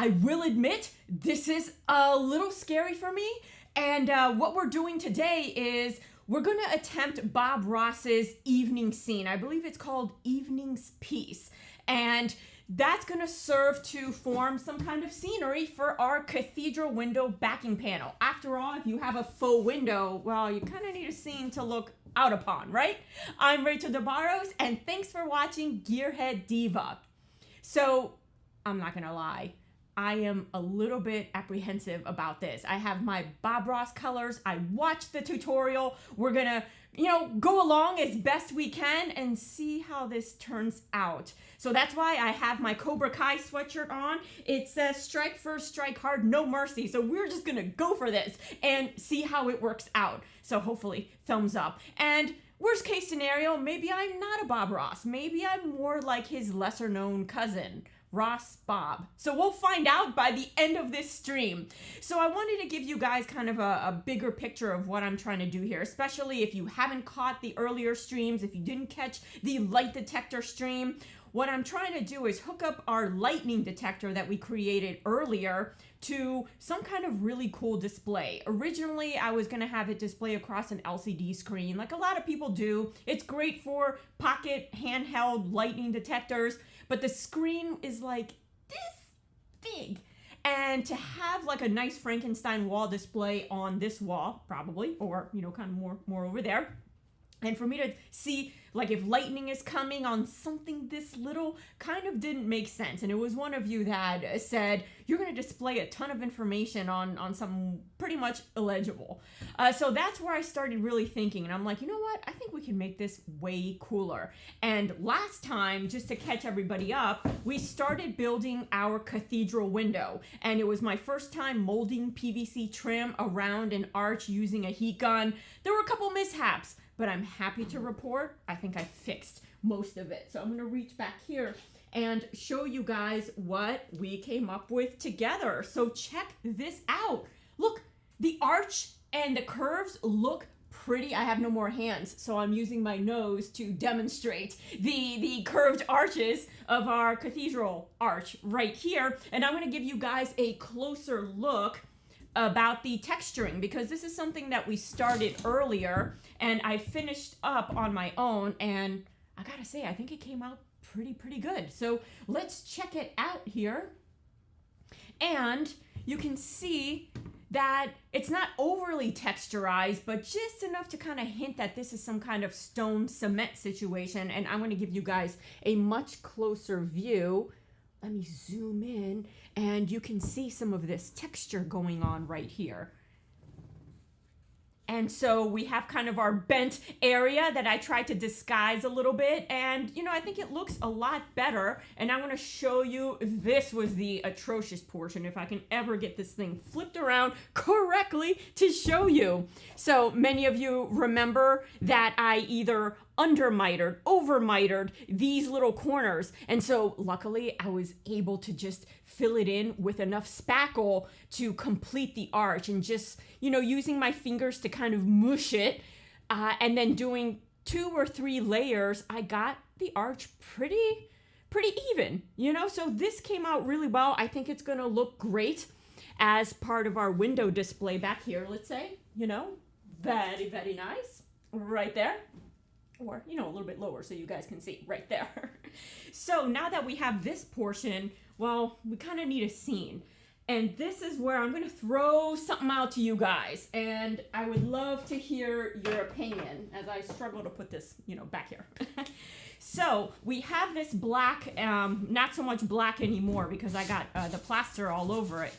I will admit, this is a little scary for me. And what we're doing today is we're going to attempt Bob Ross's evening scene. I believe it's called Evening's Piece. And that's going to serve to form some kind of scenery for our cathedral window backing panel. After all, if you have a faux window, well, you kind of need a scene to look out upon, right? I'm Rachel DeBarros, and thanks for watching Gearhead Diva. So, I'm not going to lie. I am a little bit apprehensive about this. I have my Bob Ross colors. I watched the tutorial. We're gonna, go along as best we can and see how this turns out. So that's why I have my Cobra Kai sweatshirt on. It says strike first, strike hard, no mercy. So we're just gonna go for this and see how it works out. So hopefully, thumbs up. And worst case scenario, maybe I'm not a Bob Ross. Maybe I'm more like his lesser known cousin, Ross Bob. So we'll find out by the end of this stream. So I wanted to give you guys kind of a bigger picture of what I'm trying to do here, especially if you haven't caught the earlier streams, if you didn't catch the light detector stream. What I'm trying to do is hook up our lightning detector that we created earlier to some kind of really cool display. Originally, I was gonna have it display across an LCD screen like a lot of people do. It's great for pocket handheld lightning detectors, but the screen is like this big. And to have like a nice Frankenstein wall display on this wall, probably, or, kind of more over there. And for me to see, like, if lightning is coming on something this little, kind of didn't make sense. And it was one of you that said, you're going to display a ton of information on something pretty much illegible. So that's where I started really thinking. And I'm like, you know what? I think we can make this way cooler. And last time, just to catch everybody up, we started building our cathedral window. And it was my first time molding PVC trim around an arch using a heat gun. There were a couple mishaps, but I'm happy to report I think I fixed most of it. So I'm going to reach back here and show you guys what we came up with together. So check this out. Look, the arch and the curves look pretty. I have no more hands, so I'm using my nose to demonstrate the curved arches of our cathedral arch right here. And I'm going to give you guys a closer look about the texturing, because this is something that we started earlier and I finished up on my own, and I gotta say, I think it came out pretty good. So let's check it out here. And you can see that it's not overly texturized, but just enough to kind of hint that this is some kind of stone cement situation. And I'm going to give you guys a much closer view. Let me zoom in, and you can see some of this texture going on right here. And so we have kind of our bent area that I tried to disguise a little bit. And, I think it looks a lot better. And I'm going to show you, this was the atrocious portion, if I can ever get this thing flipped around correctly to show you. So many of you remember that I either under-mitered, over-mitered these little corners. And so luckily I was able to just fill it in with enough spackle to complete the arch, and just, using my fingers to kind of mush it, and then doing 2 or 3 layers, I got the arch pretty even, So this came out really well. I think it's gonna look great as part of our window display back here, let's say, very nice, right there. Or, a little bit lower so you guys can see right there. So now that we have this portion, well, we kind of need a scene. And this is where I'm going to throw something out to you guys. And I would love to hear your opinion as I struggle to put this, back here. So we have this black, not so much black anymore because I got the plaster all over it.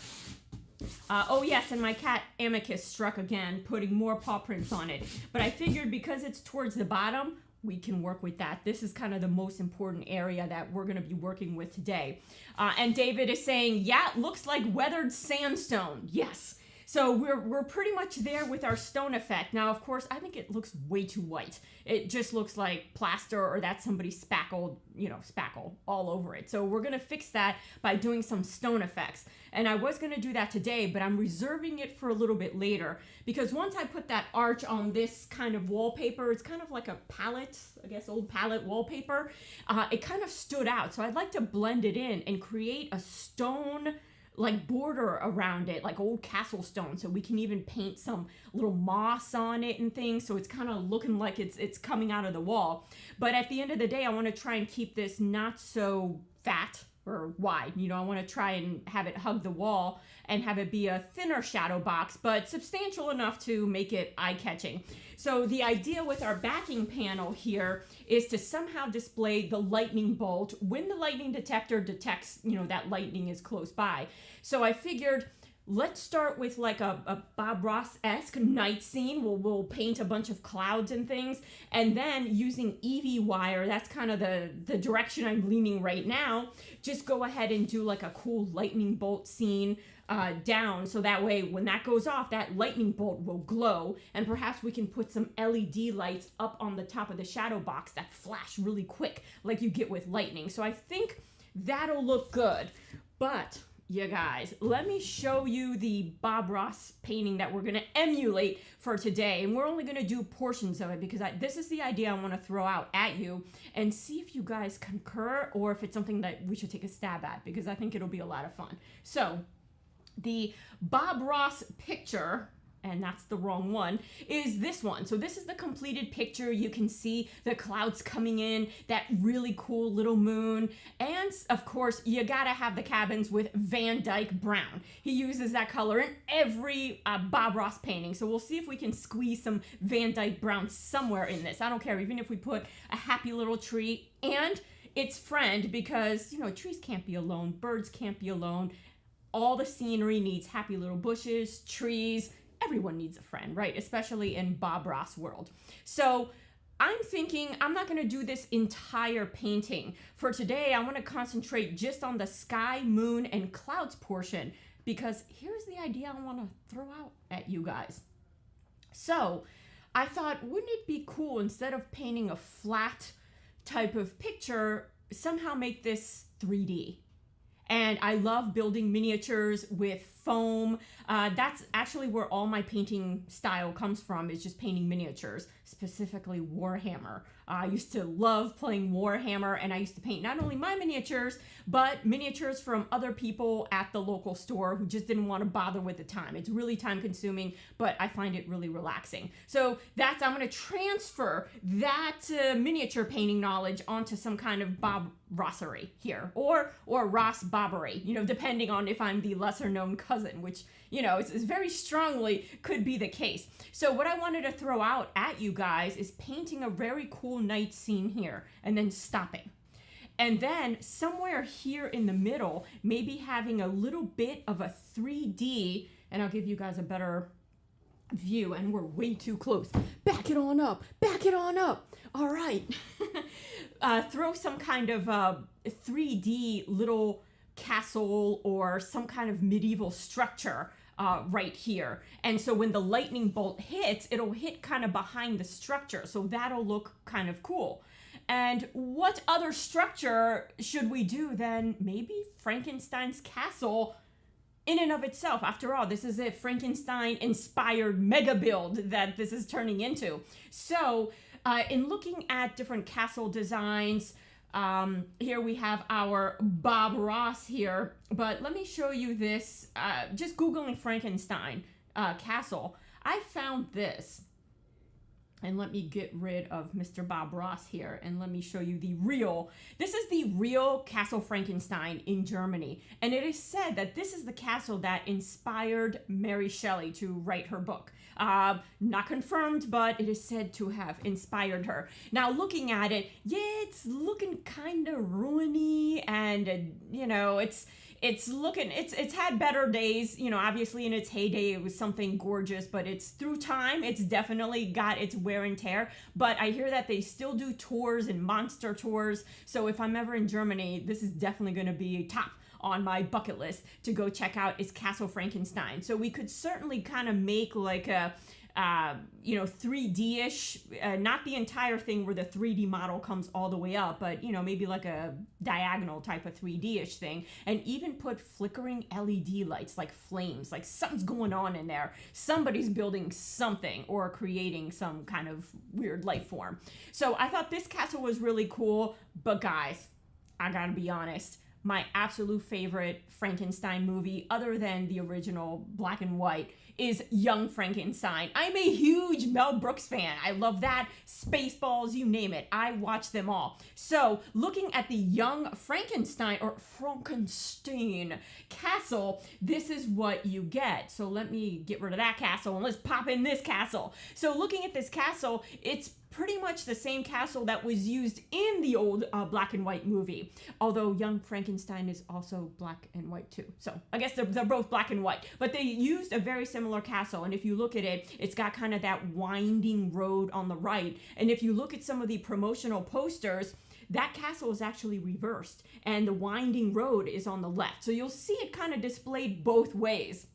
Oh yes, and my cat Amicus struck again, putting more paw prints on it. But I figured because it's towards the bottom, we can work with that. This is kind of the most important area that we're going to be working with today. And David is saying, yeah, it looks like weathered sandstone. Yes. So we're pretty much there with our stone effect. Now, of course, I think it looks way too white. It just looks like plaster, or that somebody spackled, spackle all over it. So we're going to fix that by doing some stone effects. And I was going to do that today, but I'm reserving it for a little bit later, because once I put that arch on this kind of wallpaper, it's kind of like a palette, I guess old palette wallpaper, it kind of stood out. So I'd like to blend it in and create a stone like border around it, like old castle stone, so we can even paint some little moss on it and things, so it's kind of looking like it's coming out of the wall. But at the end of the day, I want to try and keep this not so fat or wide. You know, I want to try and have it hug the wall and have it be a thinner shadow box, but substantial enough to make it eye-catching. So the idea with our backing panel here is to somehow display the lightning bolt when the lightning detector detects, you know, that lightning is close by. So I figured, let's start with like a Bob Ross-esque night scene. We'll paint a bunch of clouds and things, and then using EV wire, that's kind of the direction I'm leaning right now, just go ahead and do like a cool lightning bolt scene down, so that way when that goes off, that lightning bolt will glow, and perhaps we can put some LED lights up on the top of the shadow box that flash really quick like you get with lightning. So I think that'll look good. But you guys, let me show you the Bob Ross painting that we're going to emulate for today. And we're only going to do portions of it because this is the idea I want to throw out at you and see if you guys concur or if it's something that we should take a stab at, because I think it'll be a lot of fun. So the Bob Ross picture, and that's the wrong one, is this one. So this is the completed picture. You can see the clouds coming in, that really cool little moon, and of course you gotta have the cabins with Van Dyke brown. He uses that color in every Bob Ross painting, so we'll see if we can squeeze some Van Dyke brown somewhere in this. I don't care, even if we put a happy little tree and its friend, because, you know, trees can't be alone, birds can't be alone. All the scenery needs happy little bushes, trees. Everyone needs a friend, right? Especially in Bob Ross world. So I'm thinking I'm not going to do this entire painting. For today, I want to concentrate just on the sky, moon, and clouds portion, because here's the idea I want to throw out at you guys. So I thought, wouldn't it be cool, instead of painting a flat type of picture, somehow make this 3D? And I love building miniatures with foam. That's actually where all my painting style comes from, is just painting miniatures, specifically Warhammer. I used to love playing Warhammer, and I used to paint not only my miniatures, but miniatures from other people at the local store who just didn't want to bother with the time. It's really time consuming, but I find it really relaxing. So I'm going to transfer that miniature painting knowledge onto some kind of Bob Rossery here, or Ross Bobbery, you know, depending on if I'm the lesser known cousin, which, you know, it's very strongly could be the case. So what I wanted to throw out at you guys is painting a very cool night scene here and then stopping. And then somewhere here in the middle, maybe having a little bit of a 3D, and I'll give you guys a better view, and we're way too close. Back it on up, back it on up. All right. Throw some kind of 3D little castle or some kind of medieval structure right here. And so when the lightning bolt hits, it'll hit kind of behind the structure. So that'll look kind of cool. And what other structure should we do than maybe Frankenstein's castle in and of itself? After all, this is a Frankenstein-inspired mega build that this is turning into. So in looking at different castle designs, here we have our Bob Ross here, but let me show you this. Just Googling Frankenstein castle, I found this. And let me get rid of Mr. Bob Ross here, and let me show you this is the real Castle Frankenstein in Germany. And it is said that this is the castle that inspired Mary Shelley to write her book. Not confirmed, but it is said to have inspired her. Now, looking at it, yeah, it's looking kind of ruiny, and, you know, it's had better days. You know, obviously in its heyday it was something gorgeous, but it's through time, it's definitely got its wear and tear. But I hear that they still do tours and monster tours, so if I'm ever in Germany, this is definitely going to be top on my bucket list to go check out, is Castle Frankenstein. So we could certainly kind of make like a 3D-ish, not the entire thing where the 3D model comes all the way up, but, you know, maybe like a diagonal type of 3D-ish thing, and even put flickering LED lights, like flames, like something's going on in there. Somebody's building something or creating some kind of weird life form. So I thought this castle was really cool, but guys, I gotta be honest, my absolute favorite Frankenstein movie, other than the original black and white, is Young Frankenstein. I'm a huge Mel Brooks fan. I love that. Spaceballs, you name it. I watch them all. So looking at the Young Frankenstein or Frankenstein castle, this is what you get. So let me get rid of that castle and let's pop in this castle. So looking at this castle, it's pretty much the same castle that was used in the old black and white movie, although Young Frankenstein is also black and white too. So I guess they're both black and white, but they used a very similar castle. And if you look at it, it's got kind of that winding road on the right. And if you look at some of the promotional posters, that castle is actually reversed and the winding road is on the left. So you'll see it kind of displayed both ways.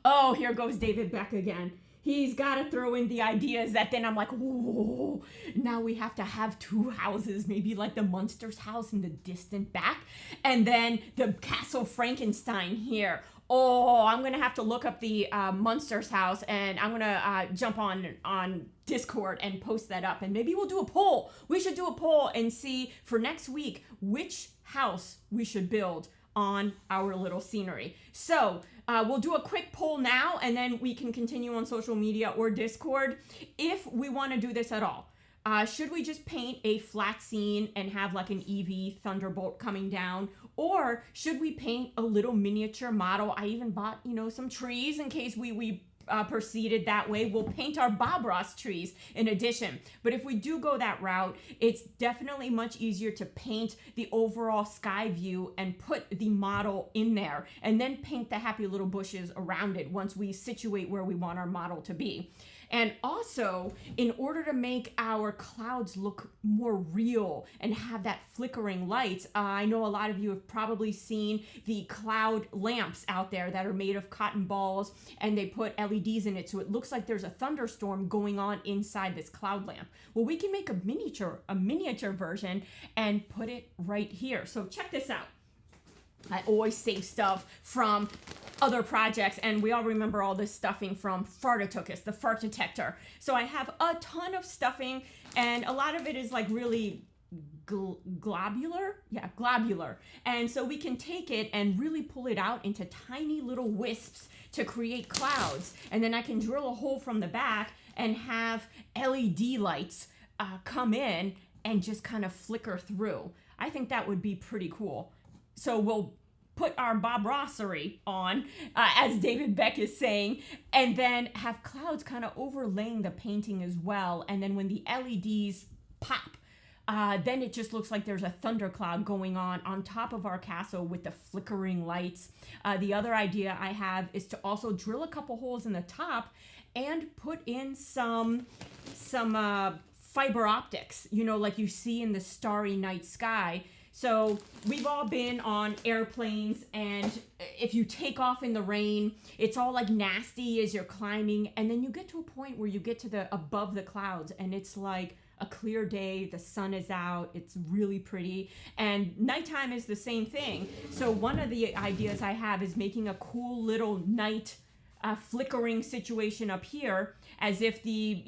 Oh, here goes David Beck again. He's got to throw in the ideas that then I'm like, whoa, now we have to have two houses, maybe like the Munsters house in the distant back, and then the Castle Frankenstein here. Oh, I'm going to have to look up the Munsters house, and I'm going to jump on Discord and post that up, and maybe we'll do a poll. We should do a poll and see for next week which house we should build on our little scenery. So we'll do a quick poll now, and then we can continue on social media or Discord if we want to do this at all. Should we just paint a flat scene and have like an EV thunderbolt coming down? Or should we paint a little miniature model? I even bought, some trees in case we proceeded that way. We'll paint our Bob Ross trees in addition. But if we do go that route, it's definitely much easier to paint the overall sky view and put the model in there and then paint the happy little bushes around it once we situate where we want our model to be. And also, in order to make our clouds look more real and have that flickering light, I know a lot of you have probably seen the cloud lamps out there that are made of cotton balls, and they put LEDs in it, so it looks like there's a thunderstorm going on inside this cloud lamp. Well, we can make a miniature version and put it right here. So check this out. I always save stuff from other projects, and we all remember all this stuffing from Fartitucus, the fart detector. So I have a ton of stuffing, and a lot of it is like really globular. Yeah, globular. And so we can take it and really pull it out into tiny little wisps to create clouds. And then I can drill a hole from the back and have LED lights come in and just kind of flicker through. I think that would be pretty cool. So we'll put our Bob Rossery on, as David Beck is saying, and then have clouds kind of overlaying the painting as well. And then when the LEDs pop, then it just looks like there's a thundercloud going on top of our castle with the flickering lights. The other idea I have is to also drill a couple holes in the top and put in some fiber optics, like you see in the starry night sky. So we've all been on airplanes, and if you take off in the rain, it's all like nasty as you're climbing, and then you get to a point where you get to above the clouds, and it's like a clear day, the sun is out, it's really pretty, and nighttime is the same thing. So one of the ideas I have is making a cool little night flickering situation up here, as if the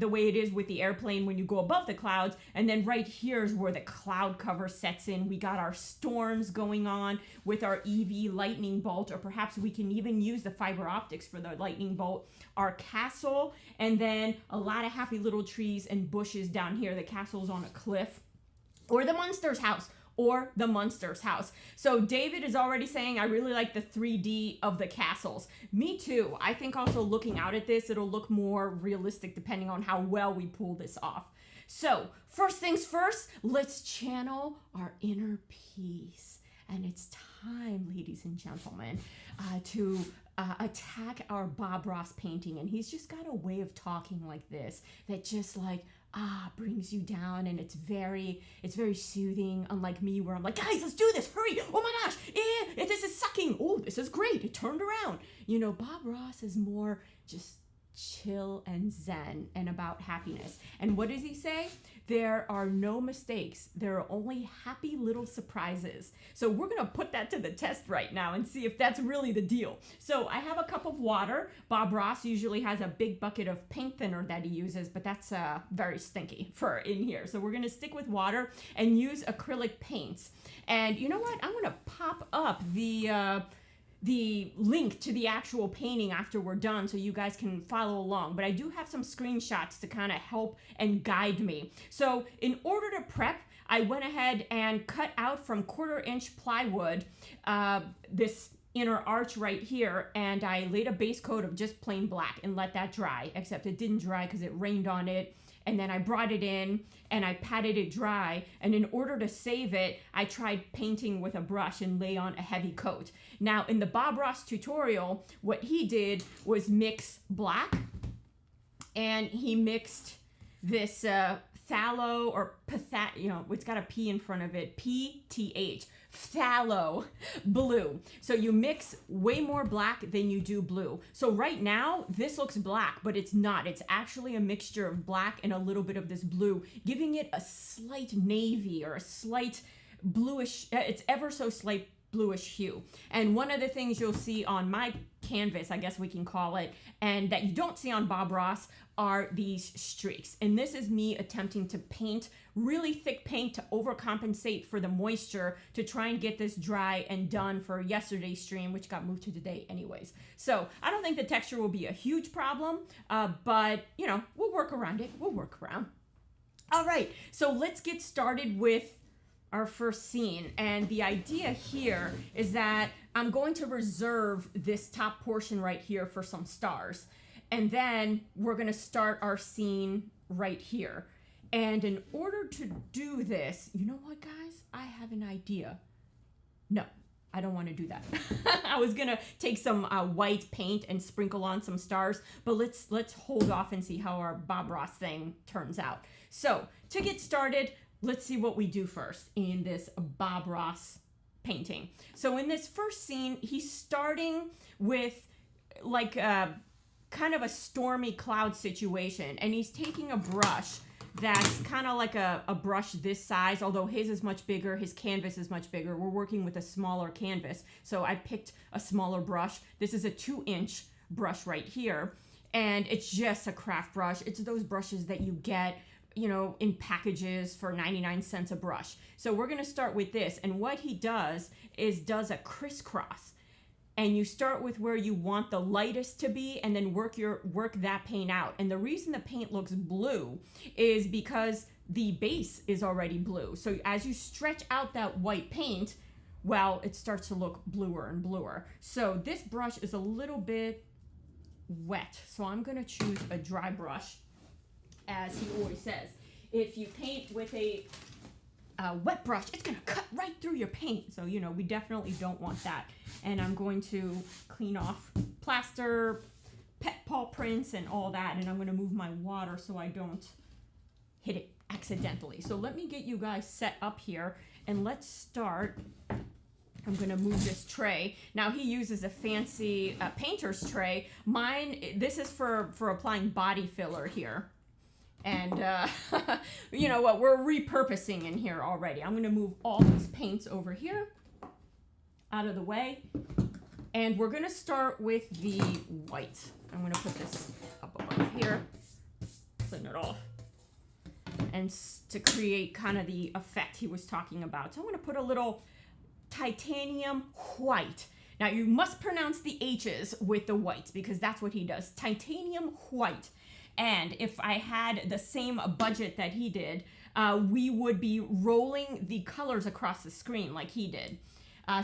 way it is with the airplane when you go above the clouds, and then right here is where the cloud cover sets in. We got our storms going on with our EV lightning bolt, or perhaps we can even use the fiber optics for the lightning bolt, our castle, and then a lot of happy little trees and bushes down here. The castle's on a cliff, or the Munsters house, or the Munsters house. So David is already saying, I really like the 3D of the castles. Me too. I think also looking out at this, it'll look more realistic depending on how well we pull this off. So first things first, let's channel our inner peace. And it's time, ladies and gentlemen, to attack our Bob Ross painting. And he's just got a way of talking like this that just like, brings you down, and it's very soothing, unlike me where I'm like, guys, let's do this, hurry, oh my gosh, this is sucking, oh, this is great, it turned around. Bob Ross is more just chill and zen and about happiness. And what does he say? There are no mistakes. There are only happy little surprises. So we're going to put that to the test right now and see if that's really the deal. So I have a cup of water. Bob Ross usually has a big bucket of paint thinner that he uses, but that's very stinky for in here. So we're going to stick with water and use acrylic paints. And you know what? I'm going to pop up the link to the actual painting after we're done so you guys can follow along. But I do have some screenshots to kind of help and guide me. So in order to prep, I went ahead and cut out from 1/4-inch plywood this inner arch right here, and I laid a base coat of just plain black and let that dry, except it didn't dry because it rained on it. And then I brought it in and I patted it dry. And in order to save it, I tried painting with a brush and lay on a heavy coat. Now, in the Bob Ross tutorial, what he did was mix black, and he mixed this phthalo or it's got a P in front of it, PTH, phthalo blue. So you mix way more black than you do blue. So right now, this looks black, but it's not. It's actually a mixture of black and a little bit of this blue, giving it a slight navy or a slight bluish, it's ever so slight bluish hue. And one of the things you'll see on my canvas, I guess we can call it, and that you don't see on Bob Ross are these streaks. And this is me attempting to paint really thick paint to overcompensate for the moisture to try and get this dry and done for yesterday's stream, which got moved to today anyways. So I don't think the texture will be a huge problem, but you know, we'll work around it. We'll work around. All right, so let's get started with our first scene. And the idea here is that I'm going to reserve this top portion right here for some stars. And then we're going to start our scene right here. And in order to do this, you know what, guys? I have an idea. No, I don't want to do that. I was going to take some white paint and sprinkle on some stars, but let's hold off and see how our Bob Ross thing turns out. So to get started, let's see what we do first in this Bob Ross painting. So in this first scene, he's starting with like kind of a stormy cloud situation, and he's taking a brush that's kind of like a brush this size, although his is much bigger, his canvas is much bigger. We're working with a smaller canvas, so I picked a smaller brush. This is a 2-inch brush right here, and it's just a craft brush. It's those brushes that you get, you know, in packages for 99 cents a brush. So we're gonna start with this, and what he does is does a crisscross. And you start with where you want the lightest to be and then work that paint out. And the reason the paint looks blue is because the base is already blue. So as you stretch out that white paint, well, it starts to look bluer and bluer. So this brush is a little bit wet. So I'm gonna choose a dry brush, as he always says. If you paint with a wet brush, it's gonna cut right through your paint. So, you know, we definitely don't want that. And I'm going to clean off plaster, pet paw prints, and all that. And I'm gonna move my water so I don't hit it accidentally. So let me get you guys set up here, and let's start. I'm gonna move this tray. Now he uses a fancy painter's tray. Mine, this is for applying body filler here. And you know what, we're repurposing in here already. I'm gonna move all these paints over here, out of the way. And we're gonna start with the white. I'm gonna put this up above here, clean it off. And to create kind of the effect he was talking about. So I'm gonna put a little titanium white. Now you must pronounce the H's with the whites because that's what he does, titanium white. And if I had the same budget that he did, we would be rolling the colors across the screen like he did.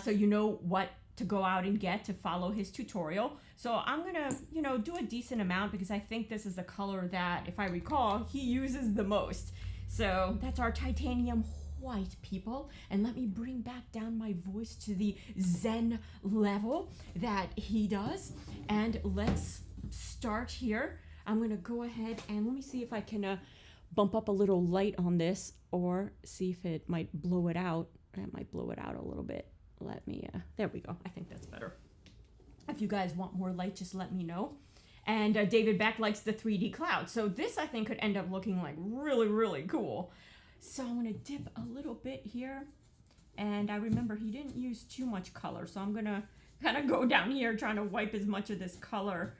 So you know what to go out and get to follow his tutorial. So I'm gonna, you know, do a decent amount because I think this is the color that, if I recall, he uses the most. So that's our titanium white, people. And let me bring back down my voice to the zen level that he does. And let's start here. I'm gonna go ahead and let me see if I can bump up a little light on this or see if it might blow it out. It might blow it out a little bit. Let me, there we go. I think that's better. If you guys want more light, just let me know. And David Beck likes the 3D cloud. So this, I think, could end up looking like really, really cool. So I'm going to dip a little bit here. And I remember he didn't use too much color. So I'm going to kind of go down here trying to wipe as much of this color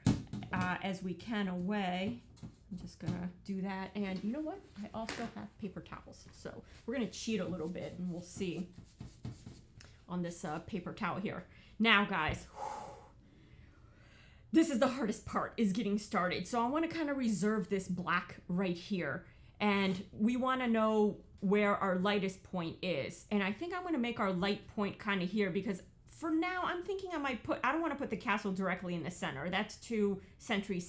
as we can away. I'm just going to do that. And you know what? I also have paper towels. So we're going to cheat a little bit and we'll see on this paper towel here. Now, guys, this is the hardest part, is getting started. So I want to kind of reserve this black right here. And we want to know where our lightest point is. And I think I'm going to make our light point kind of here, because for now I'm thinking I don't want to put the castle directly in the center. That's too century,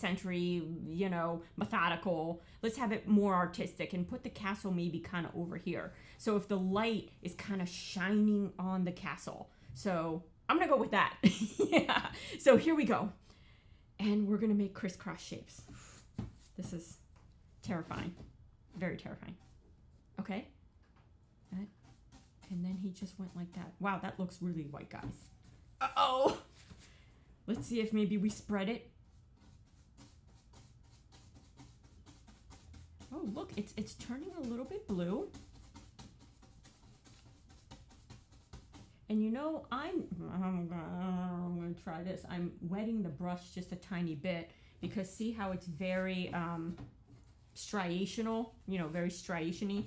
you know, methodical. Let's have it more artistic and put the castle maybe kind of over here. So if the light is kind of shining on the castle. So I'm going to go with that. Yeah. So here we go. And we're going to make crisscross shapes. This is terrifying. Very terrifying. Okay. And then he just went like that. Wow, that looks really white, guys. Uh-oh. Let's see if maybe we spread it. Oh, look, it's turning a little bit blue. And you know, I'm gonna try this. I'm wetting the brush just a tiny bit, because see how it's very striational, you know, very striation-y.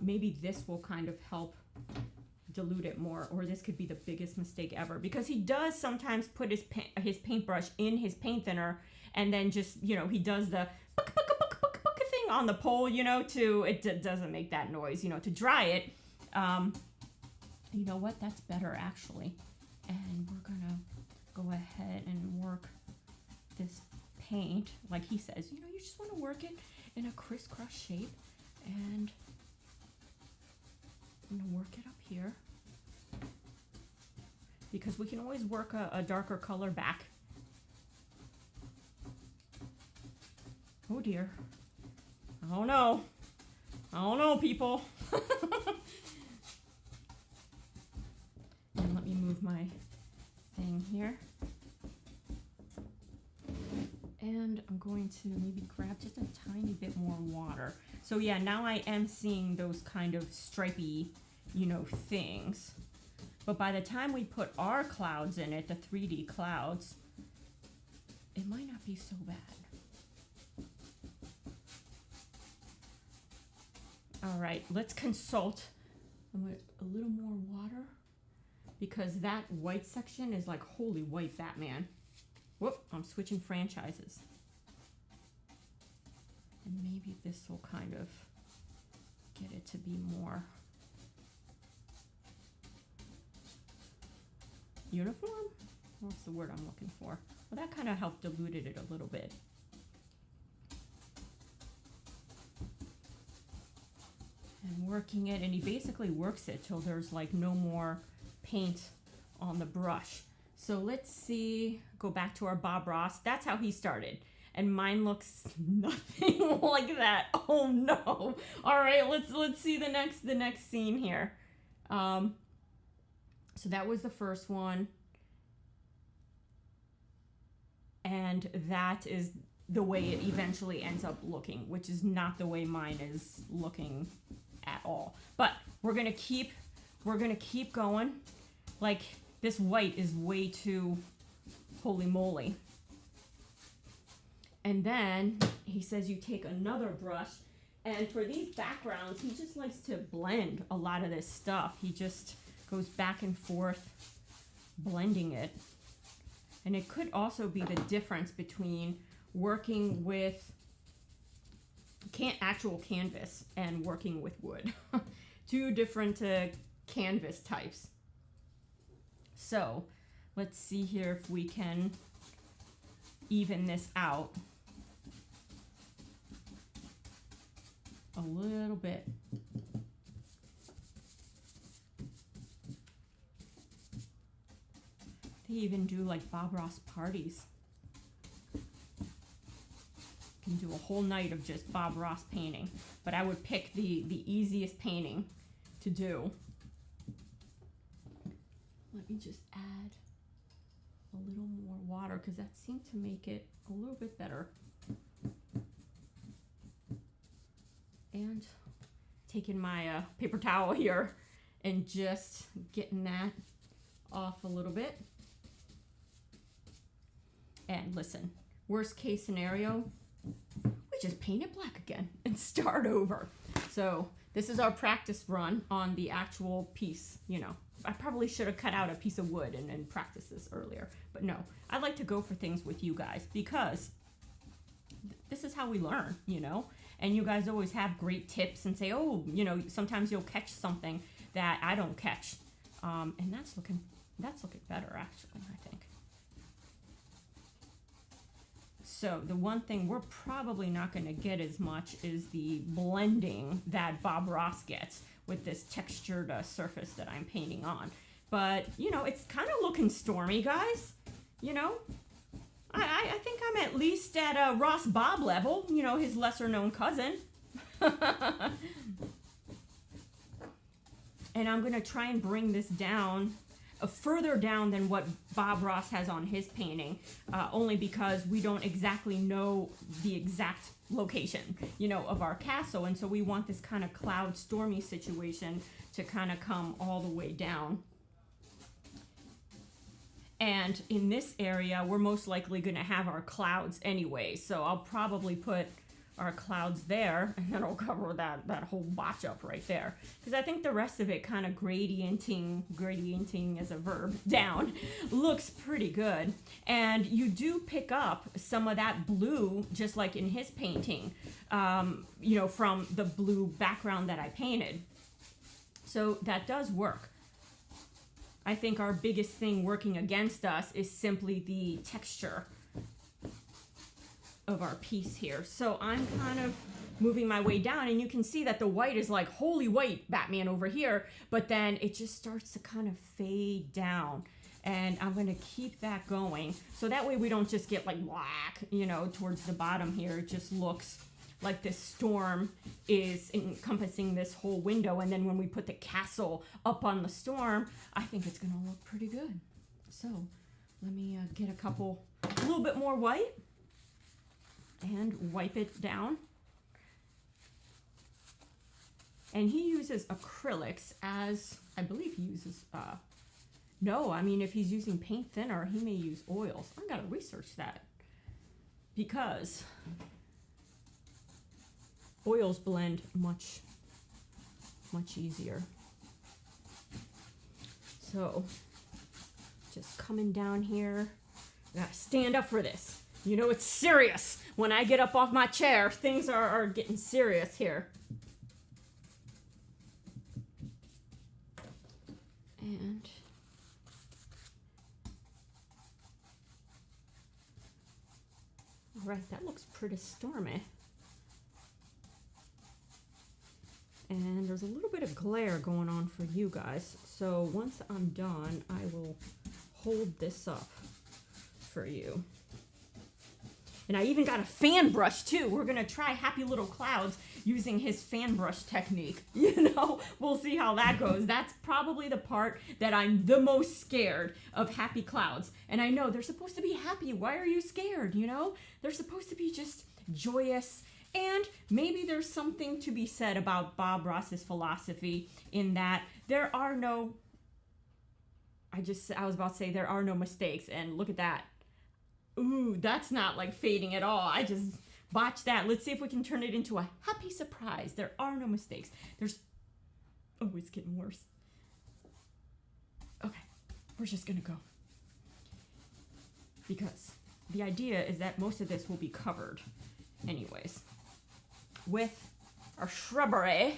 Maybe this will kind of help dilute it more, or this could be the biggest mistake ever, because he does sometimes put his paintbrush in his paint thinner, and then just, you know, he does the thing on the pole, you know, it doesn't make that noise, you know, to dry it. You know what? That's better, actually. And we're gonna go ahead and work this paint, like he says, you know, you just want to work it in a crisscross shape, and I'm gonna work it up here, because we can always work a darker color back. Oh dear. Oh no. Oh no, people. And let me move my thing here. And I'm going to maybe grab just a tiny bit more water. So yeah, now I am seeing those kind of stripy, you know, things. But by the time we put our clouds in it, the 3D clouds, it might not be so bad. All right, let's consult with a little more water, because that white section is like holy white Batman. Whoop, I'm switching franchises. And maybe this will kind of get it to be more uniform? What's the word I'm looking for? Well, that kind of helped diluted it a little bit. And working it, and he basically works it till there's like no more paint on the brush. So let's see, go back to our Bob Ross. That's how he started. And mine looks nothing like that. Oh no. All right, let's see the next scene here. So that was the first one. And that is the way it eventually ends up looking, which is not the way mine is looking at all. But we're gonna keep going. Like, this white is way too holy moly. And then he says you take another brush, and for these backgrounds, he just likes to blend a lot of this stuff. He just goes back and forth blending it. And it could also be the difference between working with actual canvas and working with wood. Two different canvas types. So let's see here if we can even this out a little bit. They even do like Bob Ross parties. Can do a whole night of just Bob Ross painting, but I would pick the easiest painting to do. Let me just add a little more water because that seemed to make it a little bit better. And taking my paper towel here and just getting that off a little bit. And listen, worst case scenario, we just paint it black again and start over. So this is our practice run on the actual piece. You know, I probably should have cut out a piece of wood and practiced this earlier, but no, I like to go for things with you guys because this is how we learn, you know, and you guys always have great tips and say, oh, you know, sometimes you'll catch something that I don't catch. And that's looking better actually, I think. So the one thing we're probably not going to get as much is the blending that Bob Ross gets with this textured surface that I'm painting on. But, you know, it's kind of looking stormy, guys. You know, I think I'm at least at Ross Bob level, you know, his lesser known cousin. And I'm going to try and bring this down further down than what Bob Ross has on his painting, only because we don't exactly know the exact location, you know, of our castle, and so we want this kind of cloud stormy situation to kind of come all the way down. And in this area, we're most likely going to have our clouds anyway, so I'll probably put our clouds there, and then I'll cover that whole botch up right there. Because I think the rest of it kind of gradienting as a verb, down, looks pretty good. And you do pick up some of that blue, just like in his painting, you know, from the blue background that I painted. So that does work. I think our biggest thing working against us is simply the texture of our piece here. So I'm kind of moving my way down, and you can see that the white is like holy white Batman over here, but then it just starts to kind of fade down, and I'm going to keep that going so that way we don't just get like black, you know, towards the bottom here. It just looks like this storm is encompassing this whole window, and then when we put the castle up on the storm, I think it's going to look pretty good. So let me get a little bit more white and wipe it down. And he uses acrylics, as I believe he uses, no, I mean, if he's using paint thinner, he may use oils. I gotta research that, because oils blend much easier. So just coming down here, I gotta stand up for this. You know, it's serious. When I get up off my chair, things are getting serious here. And all right, that looks pretty stormy. And there's a little bit of glare going on for you guys. So once I'm done, I will hold this up for you. And I even got a fan brush too. We're gonna try Happy Little Clouds using his fan brush technique. You know, we'll see how that goes. That's probably the part that I'm the most scared of Happy Clouds. And I know they're supposed to be happy. Why are you scared? You know, they're supposed to be just joyous. And maybe there's something to be said about Bob Ross's philosophy in that there are no, I was about to say there are no mistakes, and look at that. Ooh, that's not like fading at all. I just botched that. Let's see if we can turn it into a happy surprise. There are no mistakes. Oh, it's getting worse. Okay, we're just gonna go. Because the idea is that most of this will be covered anyways with our shrubbery.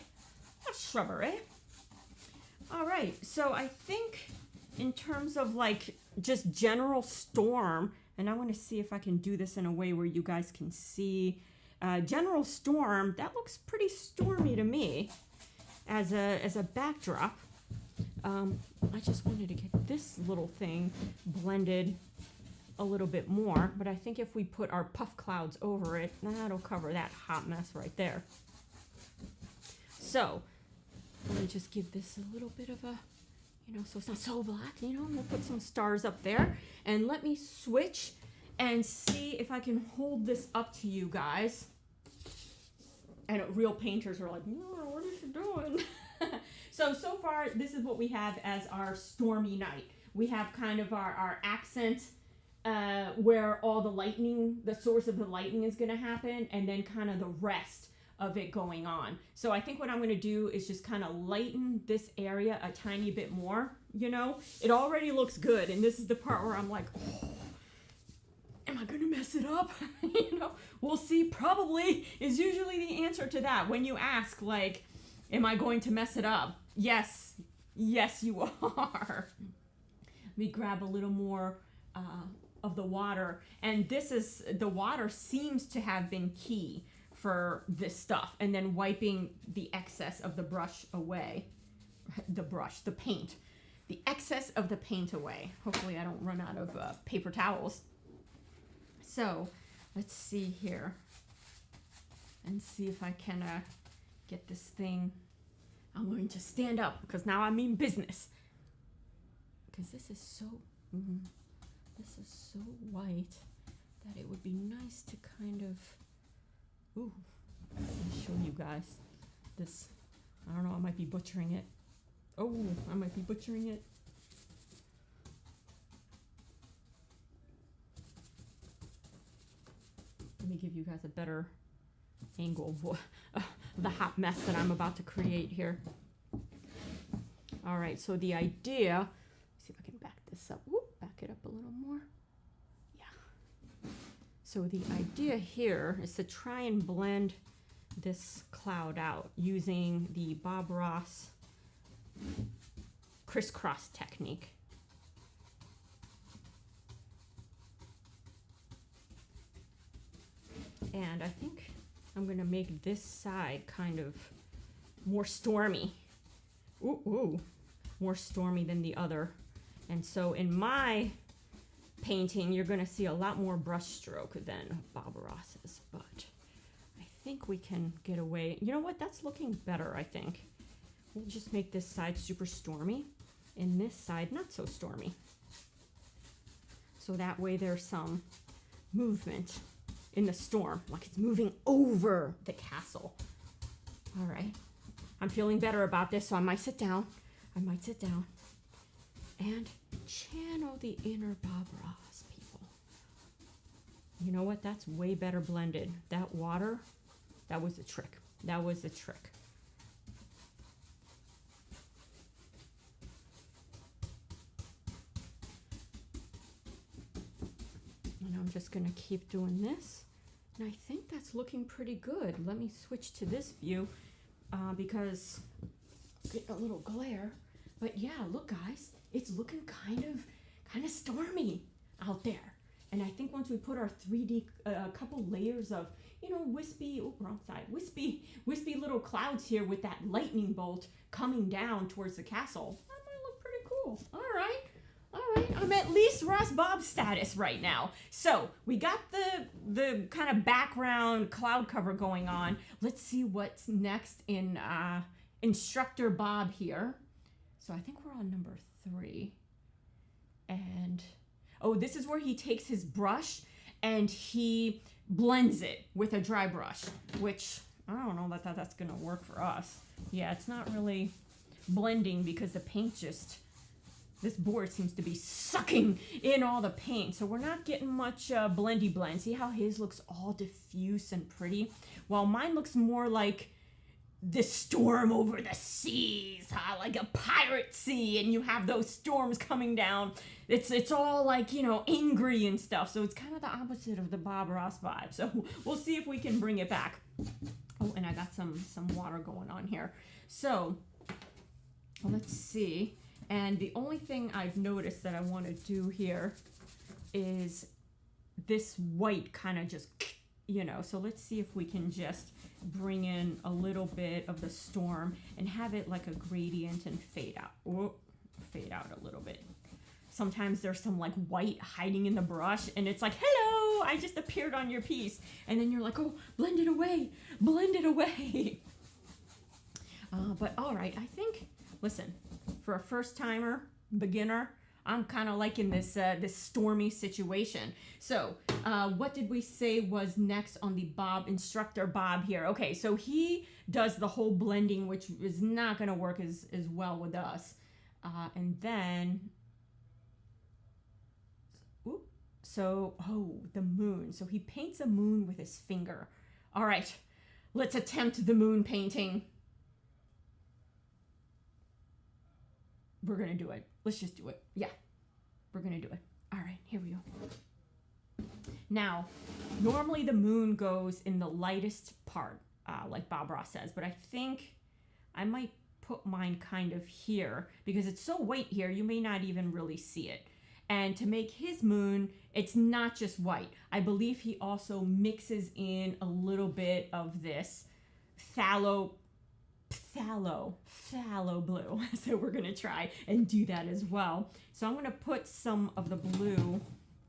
All right, so I think in terms of like just general storm, and I want to see if I can do this in a way where you guys can see general storm. That looks pretty stormy to me as a backdrop. I just wanted to get this little thing blended a little bit more, but I think if we put our puff clouds over it, that'll cover that hot mess right there. So let me just give this a little bit of a, you know, so it's not so black, you know. We'll put some stars up there. And let me switch and see if I can hold this up to you guys. And real painters are like, no, what is she doing? So far, this is what we have as our stormy night. We have kind of our accent where all the lightning, the source of the lightning is going to happen, and then kind of the rest of it going on. So I think what I'm going to do is just kind of lighten this area a tiny bit more, you know. It already looks good, and this is the part where I'm like, oh, am I going to mess it up? You know, we'll see. Probably is usually the answer to that. When you ask, like, am I going to mess it up? Yes, you are. Let me grab a little more of the water. And the water seems to have been key for this stuff. And then wiping the excess of the brush away. The paint. The excess of the paint away. Hopefully I don't run out of paper towels. So let's see here. And see if I can get this thing. I'm going to stand up because now I mean business. Because this is so white that it would be nice to kind of, ooh, let me show you guys this. I don't know, I might be butchering it. Oh, I might be butchering it. Let me give you guys a better angle of the hot mess that I'm about to create here. All right, so the idea, see if I can back this up. Whoop, back it up a little more. Yeah. So the idea here is to try and blend this cloud out using the Bob Ross crisscross technique. And I think I'm gonna make this side kind of more stormy. Ooh, more stormy than the other. And so in my painting, you're gonna see a lot more brush stroke than Bob Ross's, but I think we can get away. You know what, that's looking better, I think. We'll just make this side super stormy and this side not so stormy. So that way there's some movement in the storm, like it's moving over the castle. All right, I'm feeling better about this, so I might sit down. And channel the inner Bob Ross, people. You know what? That's way better blended. That water, that was a trick. That was a trick. And I'm just gonna keep doing this. And I think that's looking pretty good. Let me switch to this view because I'm getting a little glare. But yeah, look guys, it's looking kind of stormy out there. And I think once we put our 3D, couple layers of, you know, wispy, oh, wrong side, wispy little clouds here with that lightning bolt coming down towards the castle, that might look pretty cool. All right, I'm at least Ross Bob status right now. So we got the kind of background cloud cover going on. Let's see what's next in Instructor Bob here. So I think we're on number 3. And, oh, this is where he takes his brush and he blends it with a dry brush, which I don't know that that's going to work for us. Yeah, it's not really blending because the paint just, this board seems to be sucking in all the paint. So we're not getting much blendy blend. See how his looks all diffuse and pretty? While mine looks more like the storm over the seas, like a pirate sea, and you have those storms coming down. It's all like, you know, angry and stuff. So it's kind of the opposite of the Bob Ross vibe. So we'll see if we can bring it back. Oh, and I got some water going on here. So let's see. And the only thing I've noticed that I want to do here is this white kind of just, you know, so let's see if we can just bring in a little bit of the storm and have it like a gradient and fade out. Oh, fade out a little bit. Sometimes there's some like white hiding in the brush and it's like, hello, I just appeared on your piece. And then you're like, oh, blend it away, blend it away. But all right, I think, listen, for a first timer, beginner, I'm kind of liking this this stormy situation. So what did we say was next on the instructor Bob here? Okay, so he does the whole blending, which is not going to work as well with us. And then, so, the moon. So he paints a moon with his finger. All right, let's attempt the moon painting. We're going to do it. Let's just do it. Yeah, we're going to do it. All right, here we go. Now, normally the moon goes in the lightest part, like Bob Ross says, but I think I might put mine kind of here because it's so white here, you may not even really see it. And to make his moon, it's not just white. I believe he also mixes in a little bit of this phthalo blue. So we're gonna try and do that as well. So I'm gonna put some of the blue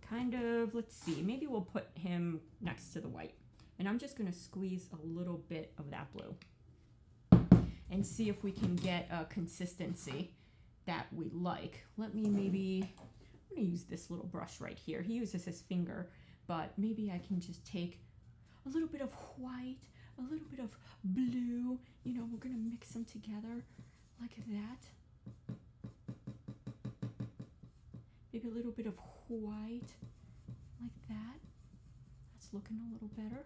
kind of, let's see, maybe we'll put him next to the white. And I'm just gonna squeeze a little bit of that blue and see if we can get a consistency that we like. Let me maybe, I'm gonna use this little brush right here. He uses his finger, but maybe I can just take a little bit of white, a little bit of blue, you know, we're gonna mix them together like that. Maybe a little bit of white like that. That's looking a little better.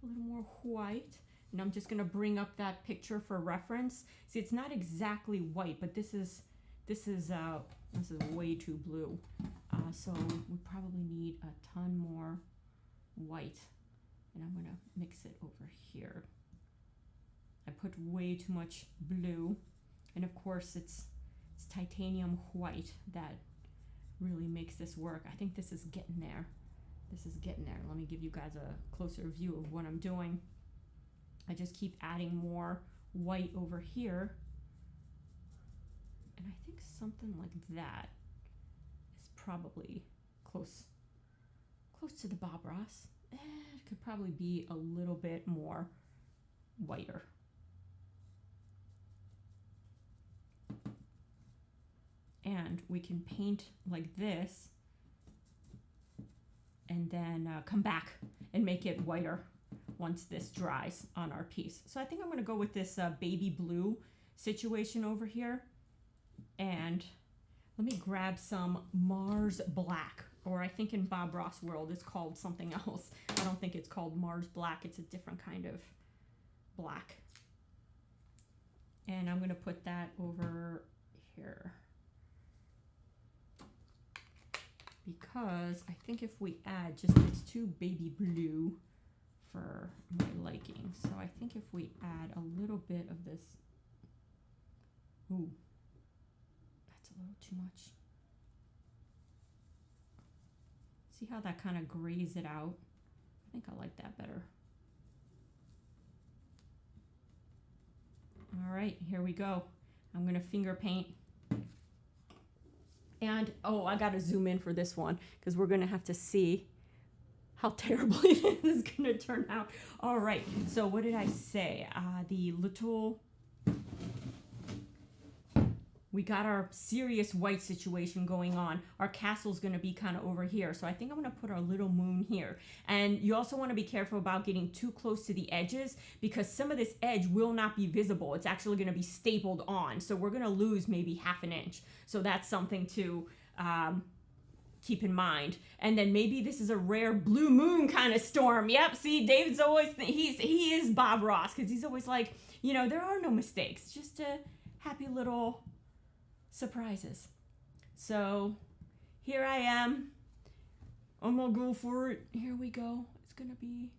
A little more white. And I'm just gonna bring up that picture for reference. See, it's not exactly white, but this is way too blue. So we probably need a ton more white. And I'm gonna mix it over here. I put way too much blue. And of course it's titanium white that really makes this work. I think this is getting there. This is getting there. Let me give you guys a closer view of what I'm doing. I just keep adding more white over here. And I think something like that is probably close to the Bob Ross. It could probably be a little bit more whiter. And we can paint like this and then come back and make it whiter once this dries on our piece. So I think I'm gonna go with this baby blue situation over here. And let me grab some Mars Black, or I think in Bob Ross world it's called something else. I don't think it's called Mars Black, it's a different kind of black. And I'm gonna put that over here. Because I think if we add just, it's too baby blue for my liking. So I think if we add a little bit of this, ooh, that's a little too much. See how that kind of grays it out? I think I like that better. All right, here we go. I'm gonna finger paint. And, oh, I gotta zoom in for this one because we're gonna have to see how terribly this is gonna turn out. All right, so what did I say? The little, we got our serious white situation going on. Our castle's gonna be kind of over here. So I think I'm gonna put our little moon here. And you also wanna be careful about getting too close to the edges because some of this edge will not be visible. It's actually gonna be stapled on. So we're gonna lose maybe ½ an inch. So that's something to keep in mind. And then maybe this is a rare blue moon kind of storm. Yep, see, David's always, he is Bob Ross because he's always like, you know, there are no mistakes, just a happy little surprises. So here I am. I'm gonna go for it. Here we go. It's gonna be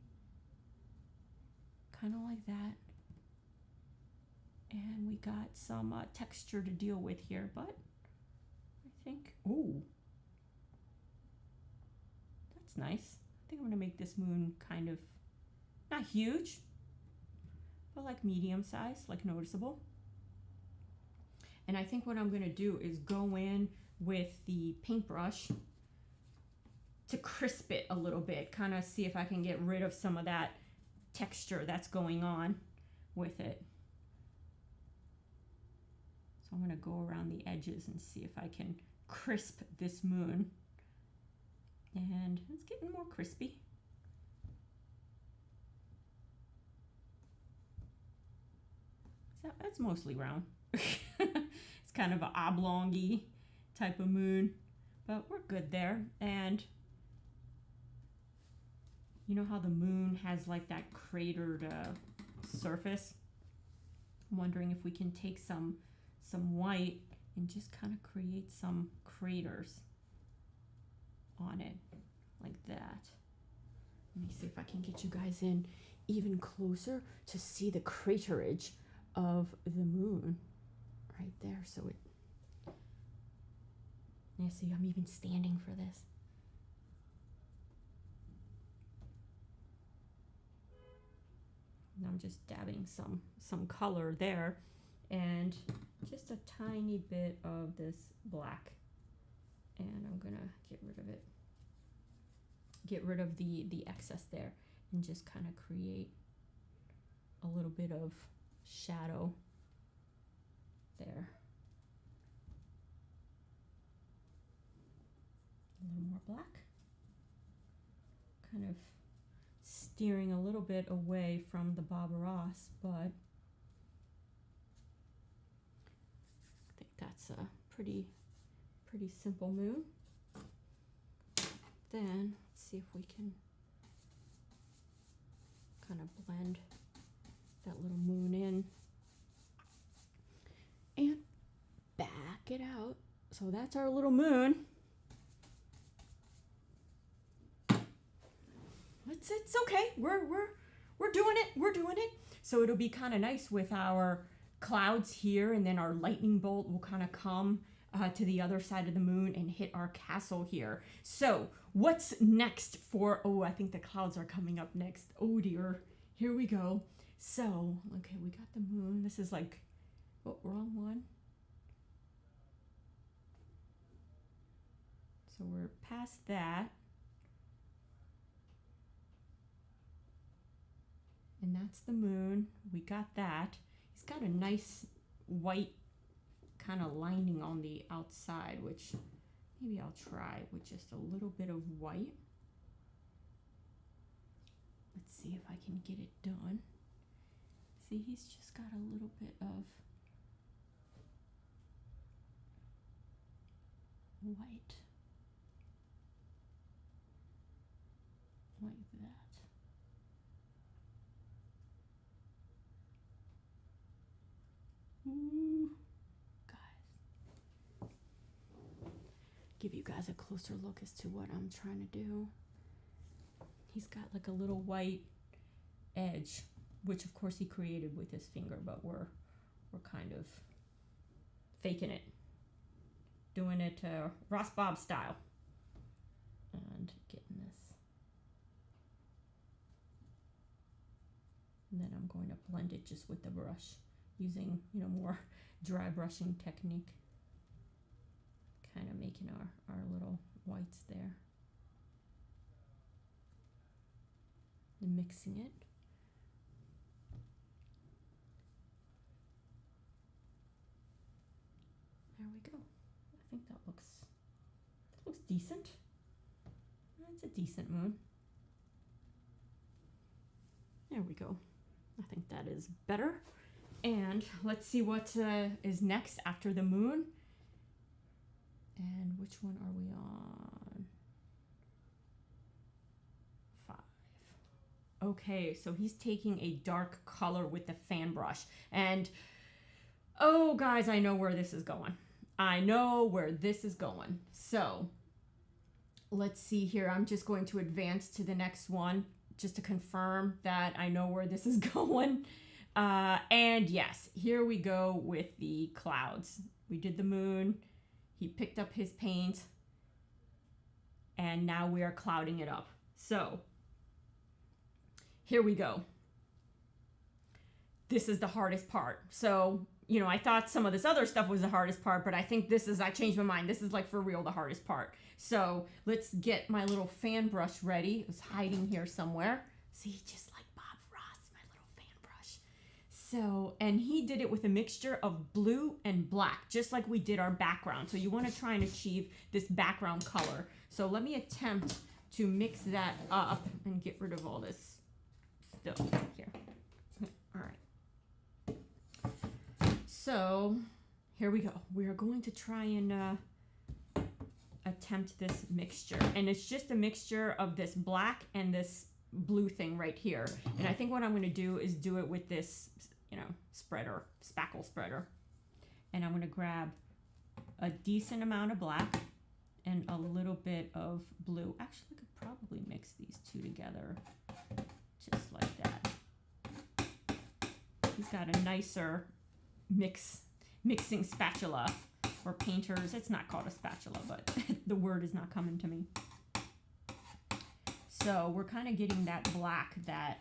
kind of like that. And we got some texture to deal with here, but I think, ooh, that's nice. I think I'm gonna make this moon kind of, not huge, but like medium size, like noticeable. And I think what I'm gonna do is go in with the paintbrush to crisp it a little bit, kind of see if I can get rid of some of that texture that's going on with it. So So I'm going to go around the edges and see if I can crisp this moon. And it's getting more crispy. So it's mostly round. It's kind of an oblong-y type of moon, but we're good there. And you know how the moon has like that cratered surface? I'm wondering if we can take some white and just kind of create some craters on it like that. Let me see if I can get you guys in even closer to see the craterage of the moon right there. So it, yeah, see, I'm even standing for this. And I'm just dabbing some color there and just a tiny bit of this black, and I'm gonna get rid of it, get rid of the excess there, and just kind of create a little bit of shadow there. A little more black, kind of steering a little bit away from the Bob Ross, but I think that's a pretty simple moon. Then let's see if we can kind of blend that little moon in and back it out. So that's our little moon. It's okay. We're doing it. We're doing it. So it'll be kind of nice with our clouds here, and then our lightning bolt will kind of come to the other side of the moon and hit our castle here. So what's next for, oh, I think the clouds are coming up next. Oh dear. Here we go. So, okay, we got the moon. This is like, oh, wrong one. So we're past that. And that's the moon. We got that. He's got a nice white kind of lining on the outside, which maybe I'll try with just a little bit of white. Let's see if I can get it done. See, he's just got a little bit of white. Like that. Ooh, guys. Give you guys a closer look as to what I'm trying to do. He's got like a little white edge, which of course he created with his finger, but we're kind of faking it. Doing it Ross Bob style. And getting this. And then I'm going to blend it just with the brush, using, you know, more dry brushing technique. Kind of making our little whites there. And mixing it. There we go. I think that looks decent. It's a decent moon. There we go. I think that is better. And let's see what is next after the moon. And which one are we on? 5. Okay, so he's taking a dark color with the fan brush. And, oh, guys, I know where this is going. I know where this is going. So, let's see here. I'm just going to advance to the next one just to confirm that I know where this is going. And yes, here we go with the clouds. We did the moon. He picked up his paint. And now we are clouding it up. So, here we go. This is the hardest part. So, you know, I thought some of this other stuff was the hardest part, but I think this is, I changed my mind. This is like for real the hardest part. So let's get my little fan brush ready. It was hiding here somewhere. See, just like Bob Ross, my little fan brush. So, and he did it with a mixture of blue and black, just like we did our background. So you want to try and achieve this background color. So let me attempt to mix that up and get rid of all this stuff here. All right. So here we go. We are going to try and attempt this mixture. And it's just a mixture of this black and this blue thing right here. And I think what I'm going to do is do it with this, you know, spreader, spackle spreader. And I'm going to grab a decent amount of black and a little bit of blue. Actually, I could probably mix these two together just like that. He's got a nicer mixing spatula, or painters. It's not called a spatula, but the word is not coming to me. So we're kind of getting that black that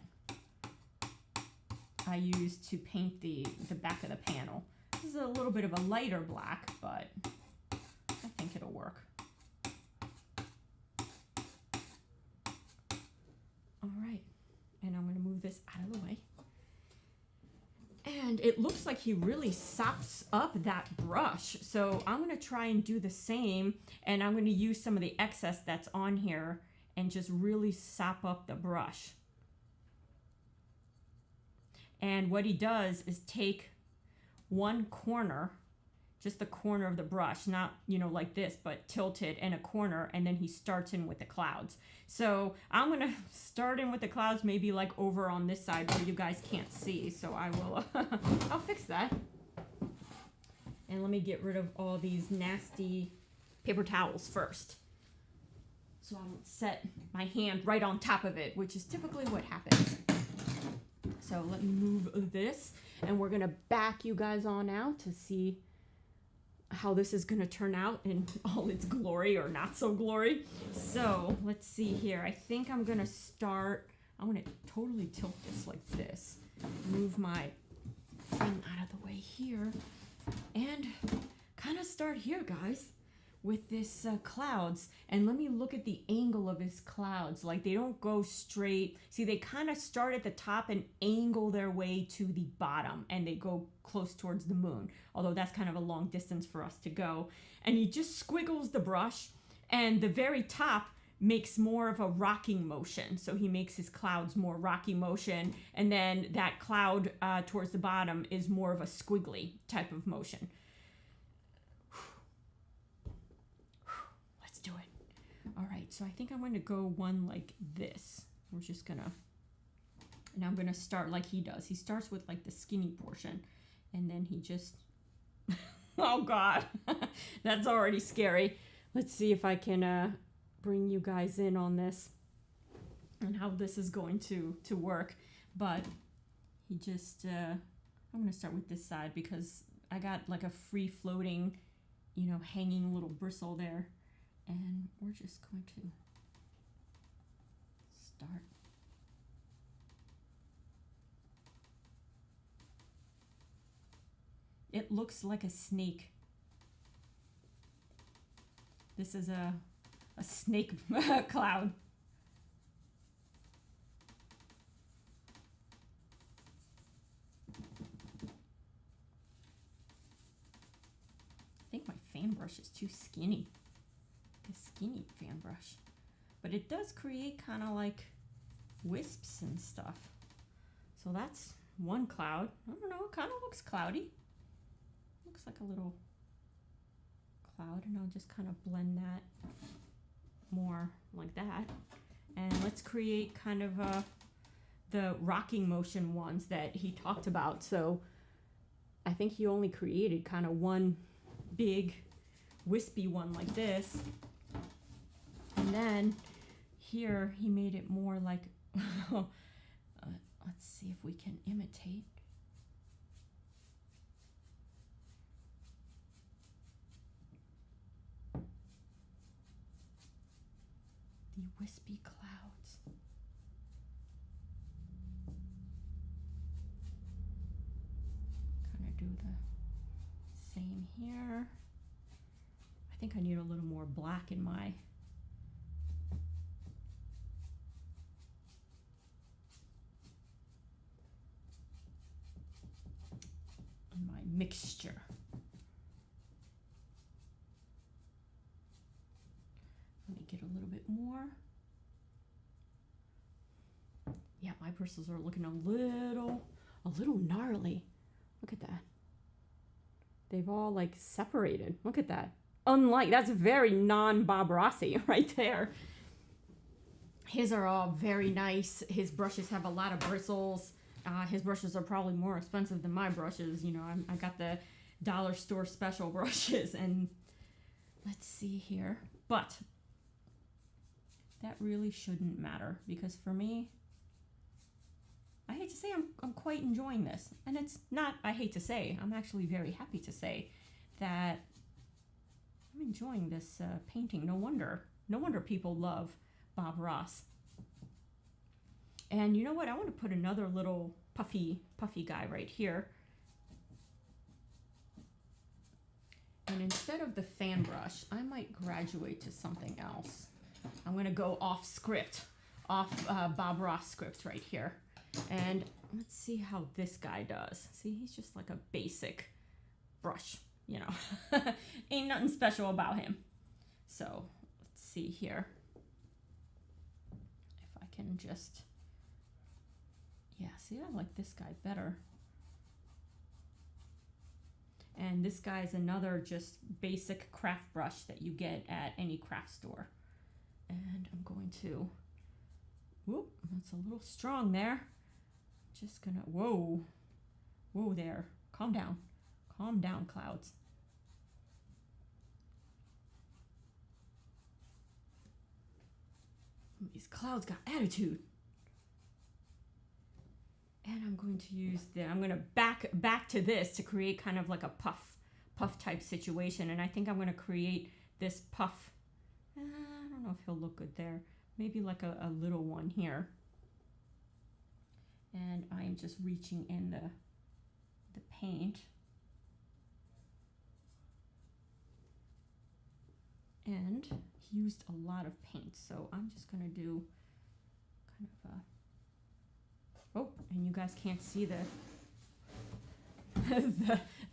I used to paint the back of the panel. This is a little bit of a lighter black, but I think it'll work. All right, and I'm going to move this out of the way. And it looks like he really sops up that brush. So I'm going to try and do the same, and I'm going to use some of the excess that's on here and just really sop up the brush. And what he does is take one corner, just the corner of the brush, not, you know, like this, but tilted in a corner, and then he starts in with the clouds. So I'm going to start in with the clouds, maybe like over on this side where you guys can't see. So I will, I'll fix that. And let me get rid of all these nasty paper towels first, so I don't set my hand right on top of it, which is typically what happens. So let me move this, and we're gonna back you guys on out to see how this is gonna turn out in all its glory, or not so glory. So let's see here. I think I'm gonna totally tilt this like this. Move my thing out of the way here, and kind of start here, guys, with this clouds. And let me look at the angle of his clouds. Like, they don't go straight. See, they kind of start at the top and angle their way to the bottom, and they go close towards the moon, although that's kind of a long distance for us to go. And he just squiggles the brush, and the very top makes more of a rocking motion. So he makes his clouds more rocky motion, and then that cloud towards the bottom is more of a squiggly type of motion. Do it. All right, so I think I'm going to go one like this. We're just gonna, and I'm gonna start like he does. He starts with like the skinny portion, and then he just, oh God, that's already scary. Let's see if I can bring you guys in on this and how this is going to work. But he just, I'm gonna start with this side because I got like a free floating, you know, hanging little bristle there. And we're just going to start. It looks like a snake. This is a snake cloud. I think my fan brush is too skinny. A skinny fan brush, but it does create kind of like wisps and stuff. So that's one cloud. I don't know, it kind of looks cloudy. Looks like a little cloud, and I'll just kind of blend that more like that. And let's create kind of the rocking motion ones that he talked about. So I think he only created kind of one big wispy one like this. And then here he made it more like, let's see if we can imitate. The wispy clouds. Kind of do the same here. I think I need a little more black in my mixture. Let me get a little bit more. Yeah, my bristles are looking a little gnarly. Look at that. They've all like separated. Look at that. Unlike, that's very non-Bob Rossi right there. His are all very nice. His brushes have a lot of bristles. His brushes are probably more expensive than my brushes. You know, I got the dollar store special brushes. And let's see here. But that really shouldn't matter, because for me, I hate to say I'm quite enjoying this. And it's not, I hate to say, I'm actually very happy to say that I'm enjoying this painting. No wonder people love Bob Ross. And you know what? I want to put another little puffy guy right here. And instead of the fan brush, I might graduate to something else. I'm going to go off script, off Bob Ross script right here. And let's see how this guy does. See, he's just like a basic brush, you know. Ain't nothing special about him. So let's see here. If I can just, yeah, see, I like this guy better. And this guy's another just basic craft brush that you get at any craft store. And I'm going to, whoop, that's a little strong there. Just gonna, whoa there, calm down, clouds. These clouds got attitude. And I'm going to use I'm gonna back to this to create kind of like a puff type situation. And I think I'm gonna create this puff. I don't know if he'll look good there. Maybe like a little one here. And I am just reaching in the paint. And he used a lot of paint, so I'm just gonna do kind of a, oh, and you guys can't see the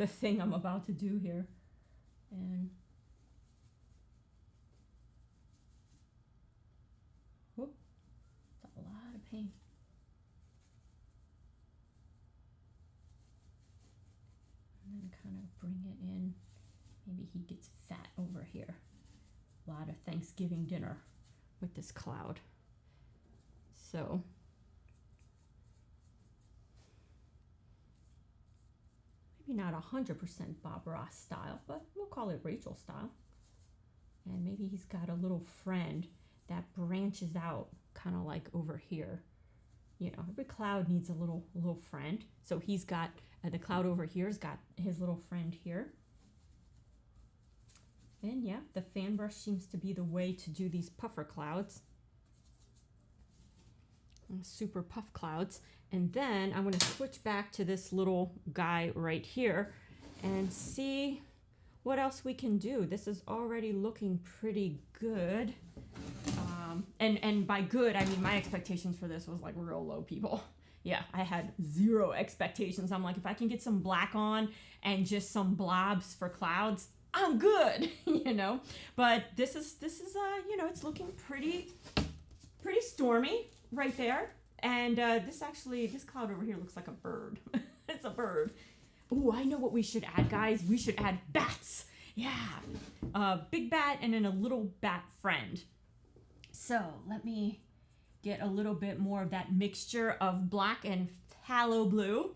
thing I'm about to do here. And whoop, that's a lot of paint. And then kind of bring it in. Maybe he gets fat over here. A lot of Thanksgiving dinner with this cloud. So maybe not 100% Bob Ross style, but we'll call it Rachel style. And maybe he's got a little friend that branches out kind of like over here. You know, every cloud needs a little friend. So he's got the cloud over here's got his little friend here. And yeah, the fan brush seems to be the way to do these puffer clouds. Super puff clouds. And then I'm going to switch back to this little guy right here and see what else we can do. This is already looking pretty good. And by good, I mean my expectations for this was like real low, people. Yeah, I had zero expectations. I'm like, if I can get some black on and just some blobs for clouds, I'm good, you know. But this is you know, it's looking pretty stormy right there. And this cloud over here looks like a bird. It's a bird. Ooh, I know what we should add, guys. We should add bats. Yeah, a big bat and then a little bat friend. So let me get a little bit more of that mixture of black and phthalo blue.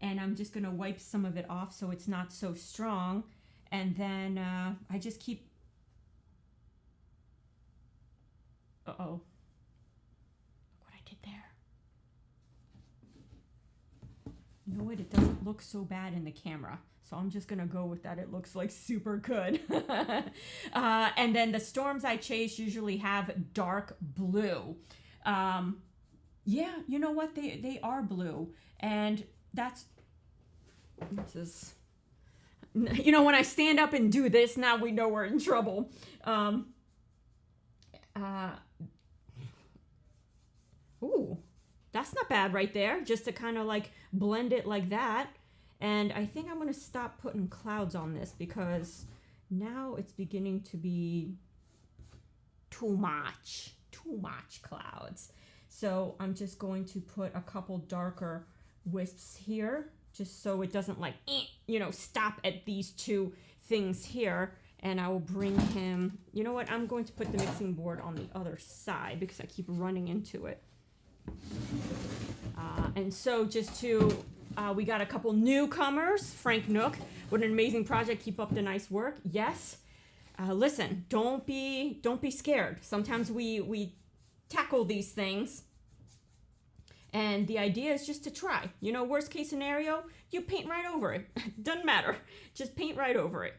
And I'm just gonna wipe some of it off so it's not so strong. And then I just keep, uh-oh, look what I did there. You know what, it doesn't look so bad in the camera. So I'm just gonna go with that. It looks like super good. And then the storms I chase usually have dark blue. Yeah, you know what, they are blue. And this is, you know, when I stand up and do this, now we know we're in trouble. Ooh, that's not bad right there. Just to kind of like blend it like that. And I think I'm gonna stop putting clouds on this because now it's beginning to be too much clouds. So I'm just going to put a couple darker wisps here, just so it doesn't like, you know, stop at these two things here. And I will bring him, you know what, I'm going to put the mixing board on the other side because I keep running into it. And so just to, we got a couple newcomers. Frank Nook, what an amazing project. Keep up the nice work. Yes. Listen, don't be scared. Sometimes we tackle these things, and the idea is just to try. You know, worst case scenario, you paint right over it. Doesn't matter. Just paint right over it.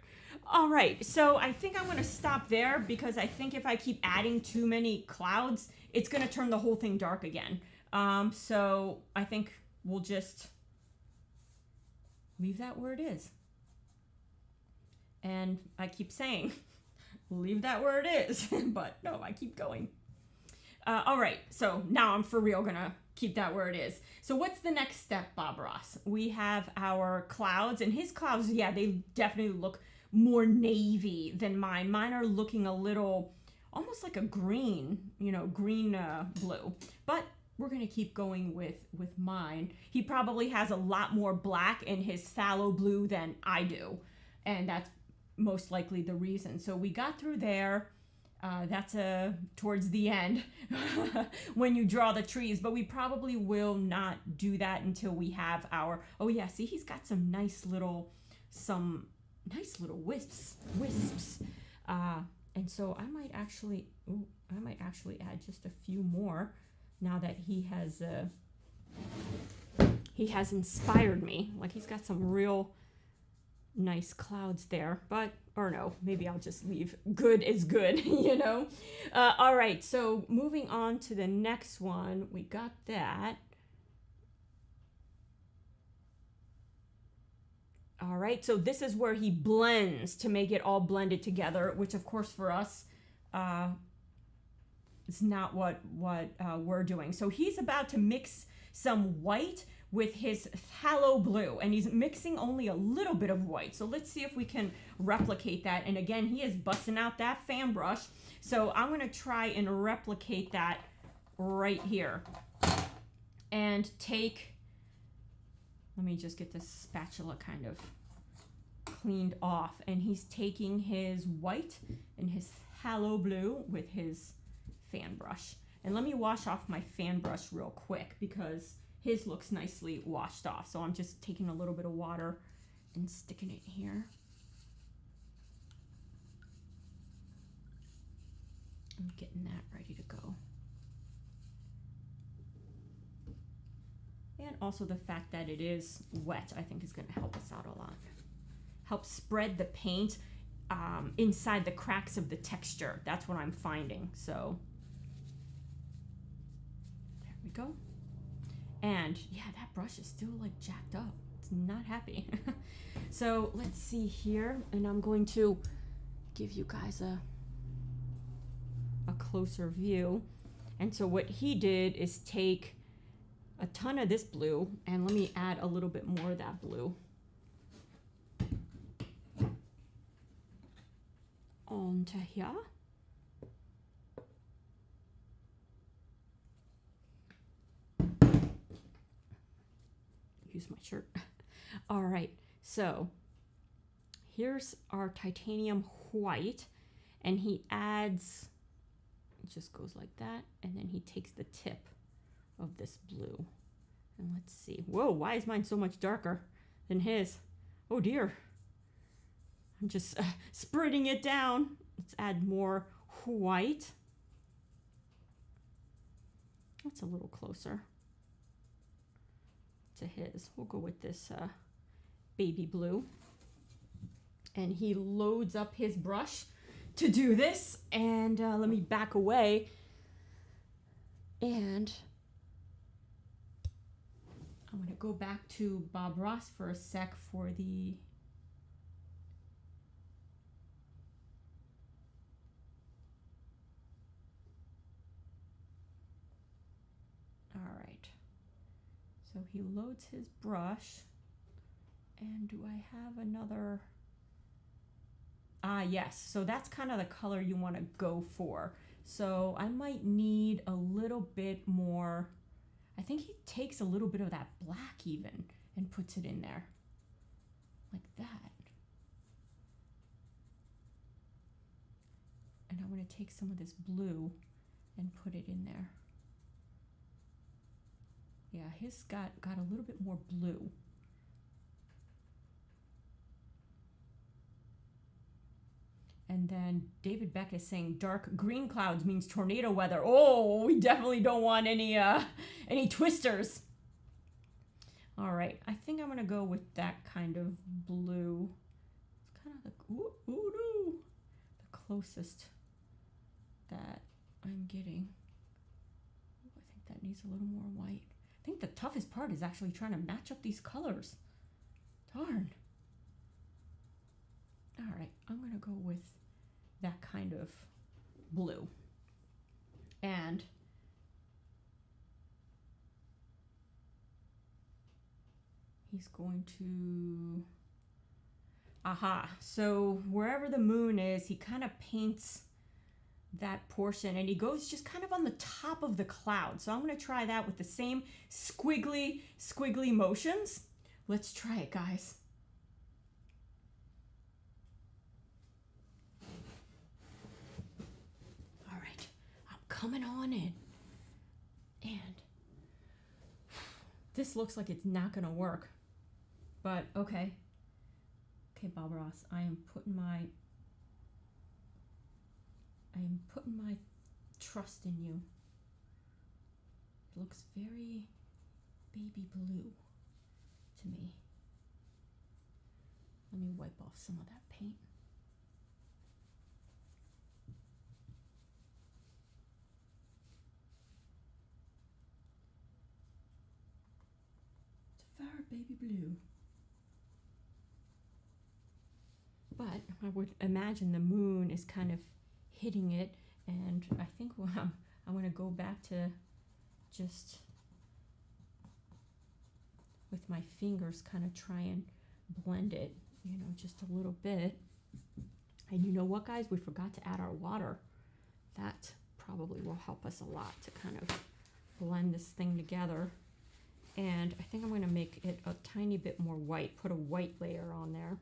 All right, so I think I'm gonna stop there because I think if I keep adding too many clouds, it's gonna turn the whole thing dark again. So I think we'll just leave that where it is. And I keep saying, leave that where it is, but no, I keep going. All right, so now I'm for real gonna keep that where it is. So what's the next step, Bob Ross? We have our clouds, and his clouds, yeah, they definitely look more navy than mine. Mine are looking a little, almost like a green, you know, green blue. But we're gonna keep going with mine. He probably has a lot more black in his phthalo blue than I do, and that's most likely the reason. So we got through there. That's towards the end when you draw the trees, but we probably will not do that until we have our, oh yeah, see, he's got some nice little wisps. And so I might actually add just a few more now that he has inspired me. Like, he's got some real nice clouds there, but, or no, maybe I'll just leave good is good, you know? All right, so moving on to the next one, we got that. All right, so this is where he blends to make it all blended together, which of course for us, is not what we're doing. So he's about to mix some white with his phthalo blue, and he's mixing only a little bit of white. So let's see if we can replicate that. And again, he is busting out that fan brush. So I'm gonna try and replicate that right here. And take, let me just get this spatula kind of cleaned off. And he's taking his white and his phthalo blue with his fan brush. And let me wash off my fan brush real quick because his looks nicely washed off. So I'm just taking a little bit of water and sticking it here. I'm getting that ready to go. And also the fact that it is wet, I think, is going to help us out a lot. Help spread the paint inside the cracks of the texture. That's what I'm finding. So there we go. And yeah, that brush is still like jacked up. It's not happy. So let's see here. And I'm going to give you guys a closer view. And so what he did is take a ton of this blue, and let me add a little bit more of that blue onto here. Use my shirt. All right, so here's our titanium white, and he adds, it just goes like that, and then he takes the tip of this blue, and let's see. Whoa, why is mine so much darker than his? Oh dear. I'm just spreading it down. Let's add more white. That's a little closer to his. We'll go with this baby blue. And he loads up his brush to do this. And let me back away. And I'm going to go back to Bob Ross for a sec for the... All right. So he loads his brush, And do I have another? Ah, yes. So that's kind of the color you want to go for. So I might need a little bit more. I think he takes a little bit of that black even and puts it in there. Like that. And I want to take some of this blue and put it in there. Yeah, his got a little bit more blue. And then David Beck is saying dark green clouds means tornado weather. Oh, we definitely don't want any twisters. All right, I think I'm gonna go with that kind of blue. It's kind of the closest that I'm getting. I think that needs a little more white. I think the toughest part is actually trying to match up these colors. Darn. All right, I'm gonna go with that kind of blue. And he's going to, aha, so wherever the moon is, he kind of paints that portion and he goes just kind of on the top of the cloud. So I'm gonna try that with the same squiggly motions. Let's try it, guys. All right, I'm coming on in. And this looks like it's not gonna work, but okay. Okay, Bob Ross, I am putting my trust in you. It looks very baby blue to me. Let me wipe off some of that paint. It's very baby blue. But I would imagine the moon is kind of hitting it, and I think I'm going to go back to just with my fingers kind of try and blend it, you know, just a little bit. And you know what, guys? We forgot to add our water. That probably will help us a lot to kind of blend this thing together. And I think I'm going to make it a tiny bit more white, put a white layer on there.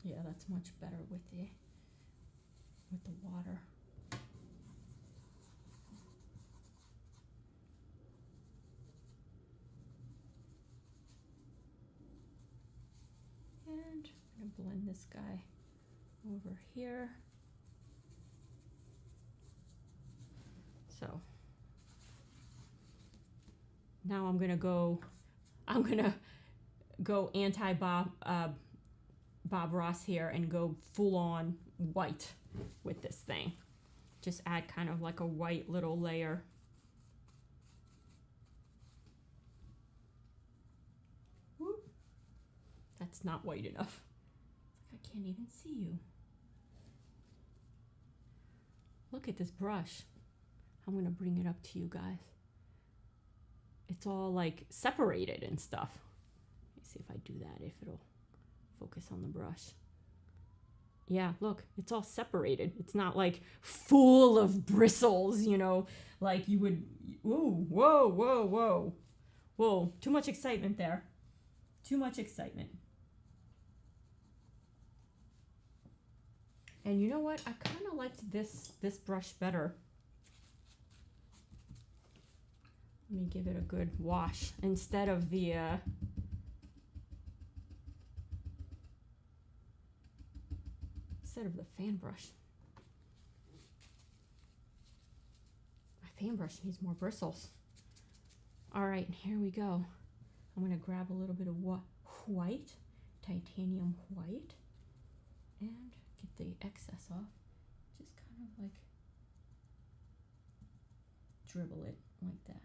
Yeah, that's much better with the water. And I'm going to blend this guy over here. So now I'm going to go anti-Bob Bob Ross here and go full on white with this thing. Just add kind of like a white little layer. Whoop. That's not white enough. I can't even see you. Look at this brush. I'm gonna bring it up to you guys. It's all like separated and stuff. Let me see if I do that, if it'll focus on the brush. Yeah, look, it's all separated. It's not like full of bristles, you know, like you would. Ooh, whoa, too much excitement there. Too much excitement. And you know what? I kind of liked this brush better. Let me give it a good wash instead of the fan brush. My fan brush needs more bristles. All right, here we go. I'm going to grab a little bit of white, titanium white, and get the excess off. Just kind of like dribble it like that.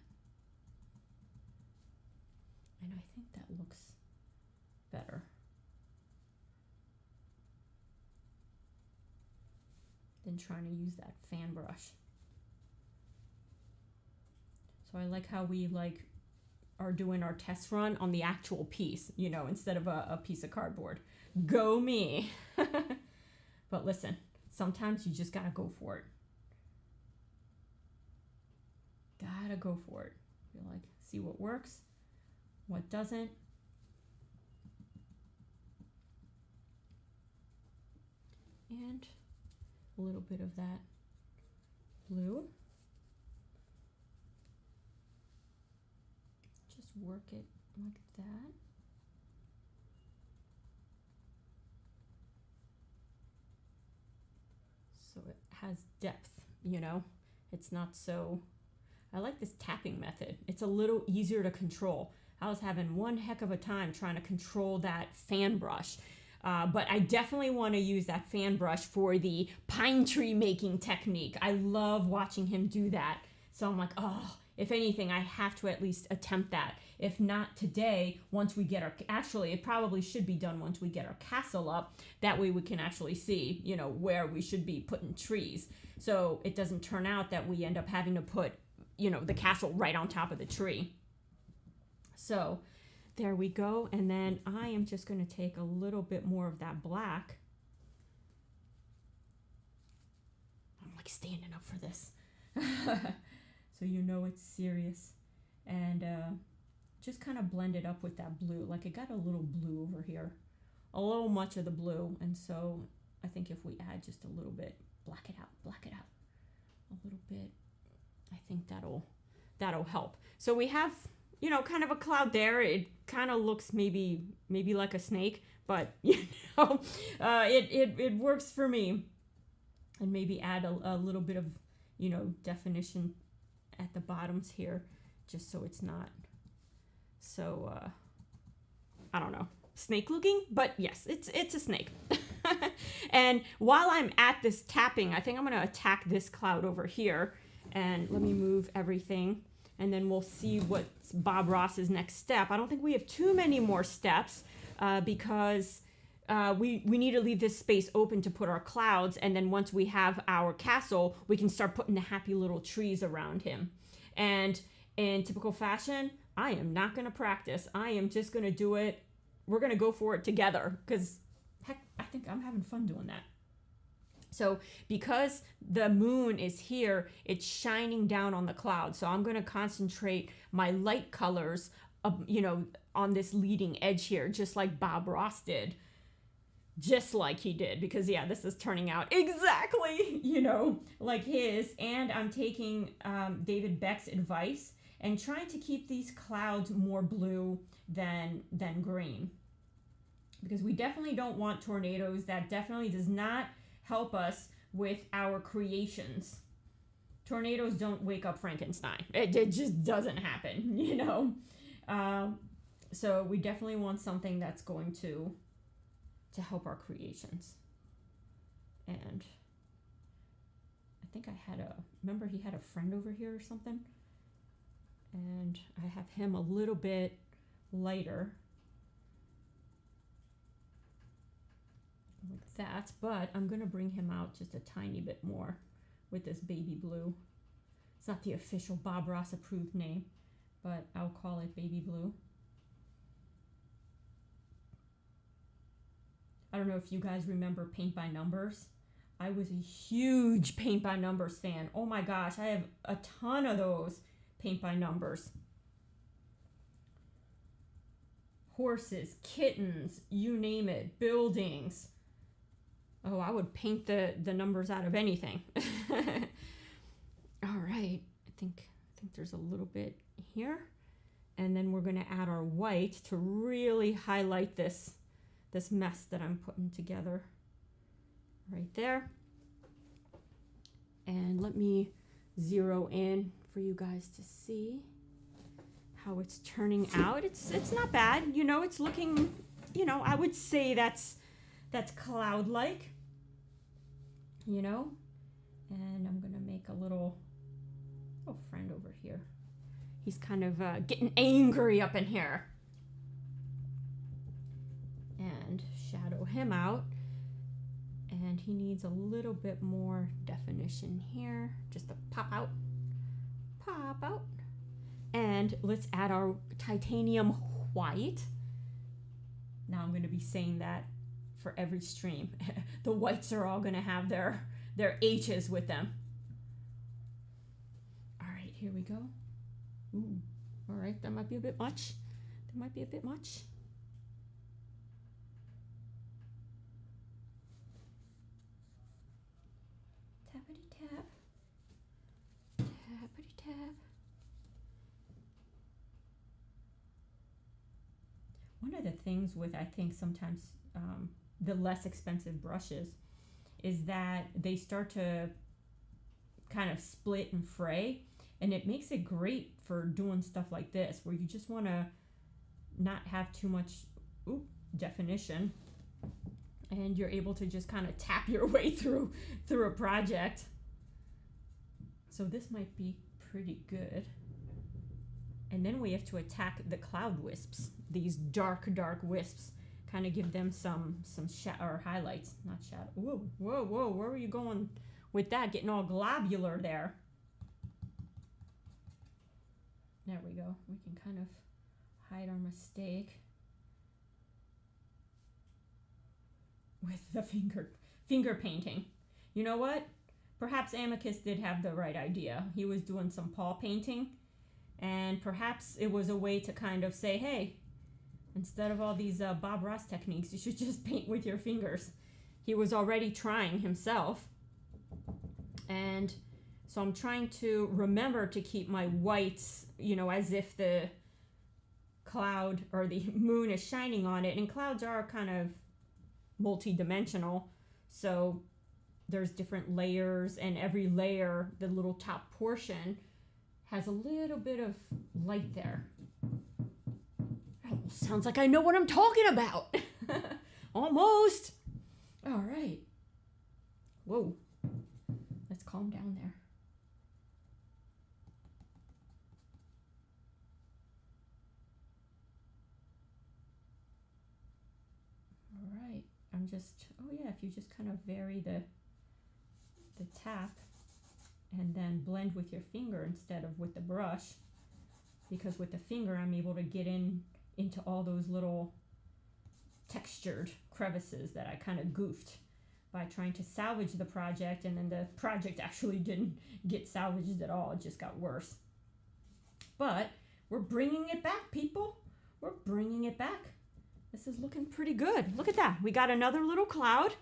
And I think that looks better than trying to use that fan brush. So I like how we like are doing our test run on the actual piece, you know, instead of a piece of cardboard. Go me. But listen, sometimes you just gotta go for it. Gotta go for it. You're like, see what works, what doesn't. And a little bit of that blue. Just work it like that. So it has depth, you know? It's not so... I like this tapping method. It's a little easier to control. I was having one heck of a time trying to control that fan brush. But I definitely want to use that fan brush for the pine tree making technique. I love watching him do that. So I'm like, oh, if anything, I have to at least attempt that. If not today, once we get our, actually, it probably should be done once we get our castle up. That way we can actually see, you know, where we should be putting trees. So it doesn't turn out that we end up having to put, you know, the castle right on top of the tree. So there we go. And then I am just going to take a little bit more of that black. I'm like standing up for this. So you know it's serious. And just kind of blend it up with that blue. Like it got a little blue over here. A little much of the blue. And so I think if we add just a little bit, black it out. A little bit. I think that'll help. So we have, you know, kind of a cloud there. It kind of looks maybe like a snake, but you know, it works for me. And maybe add a little bit of, you know, definition at the bottoms here, just so it's not so I don't know, snake looking, but yes, it's a snake. And while I'm at this tapping, I think I'm going to attack this cloud over here. And let me move everything, and then we'll see what's Bob Ross's next step. I don't think we have too many more steps because we need to leave this space open to put our clouds, and then once we have our castle, we can start putting the happy little trees around him. And in typical fashion, I am not going to practice. I am just going to do it. We're going to go for it together because, heck, I think I'm having fun doing that. So because the moon is here, it's shining down on the cloud. So I'm going to concentrate my light colors, you know, on this leading edge here, just like Bob Ross did. Just like he did, because yeah, this is turning out exactly, you know, like his. And I'm taking David Beck's advice and trying to keep these clouds more blue than green, because we definitely don't want tornadoes. That definitely does not help us with our creations. Tornadoes don't wake up Frankenstein. It just doesn't happen, you know. So we definitely want something that's going to help our creations. And I think remember he had a friend over here or something? And I have him a little bit lighter. Like that, but I'm gonna bring him out just a tiny bit more with this baby blue. It's not the official Bob Ross approved name, but I'll call it baby blue. I don't know if you guys remember Paint by Numbers. I was a huge Paint by Numbers fan. Oh my gosh, I have a ton of those Paint by Numbers. Horses, kittens, you name it, buildings. Oh, I would paint the numbers out of anything. All right, I think there's a little bit here. And then we're gonna add our white to really highlight this mess that I'm putting together right there. And let me zero in for you guys to see how it's turning out. It's not bad, you know, it's looking, you know, I would say that's cloud-like. You know, and I'm gonna make a little friend over here. He's kind of getting angry up in here. And shadow him out. And he needs a little bit more definition here, just to pop out. And let's add our titanium white. Now I'm going to be saying that for every stream. The whites are all going to have their H's with them. All right, here we go. Ooh, all right, that might be a bit much. That might be a bit much. Tappity tap. Tappity tap. One of the things with, I think, sometimes the less expensive brushes is that they start to kind of split and fray, and it makes it great for doing stuff like this where you just want to not have too much definition, and you're able to just kind of tap your way through a project. So this might be pretty good. And then we have to attack the cloud wisps, these dark wisps. Kind of give them some or highlights, not shadow. Whoa, whoa, whoa, where were you going with that? Getting all globular there. There we go. We can kind of hide our mistake with the finger painting. You know what? Perhaps Amicus did have the right idea. He was doing some paw painting, and perhaps it was a way to kind of say, hey, instead of all these Bob Ross techniques, you should just paint with your fingers. He was already trying himself. And so I'm trying to remember to keep my whites, you know, as if the cloud or the moon is shining on it. And clouds are kind of multi-dimensional. So there's different layers, and every layer, the little top portion, has a little bit of light there. Sounds like I know what I'm talking about. Almost. All right. Whoa. Let's calm down there. All right. I'm just, oh yeah, if you just kind of vary the tap and then blend with your finger instead of with the brush, because with the finger I'm able to get into all those little textured crevices that I kind of goofed by trying to salvage the project, and then the project actually didn't get salvaged at all. It just got worse. But we're bringing it back, people. We're bringing it back. This is looking pretty good. Look at that. We got another little cloud,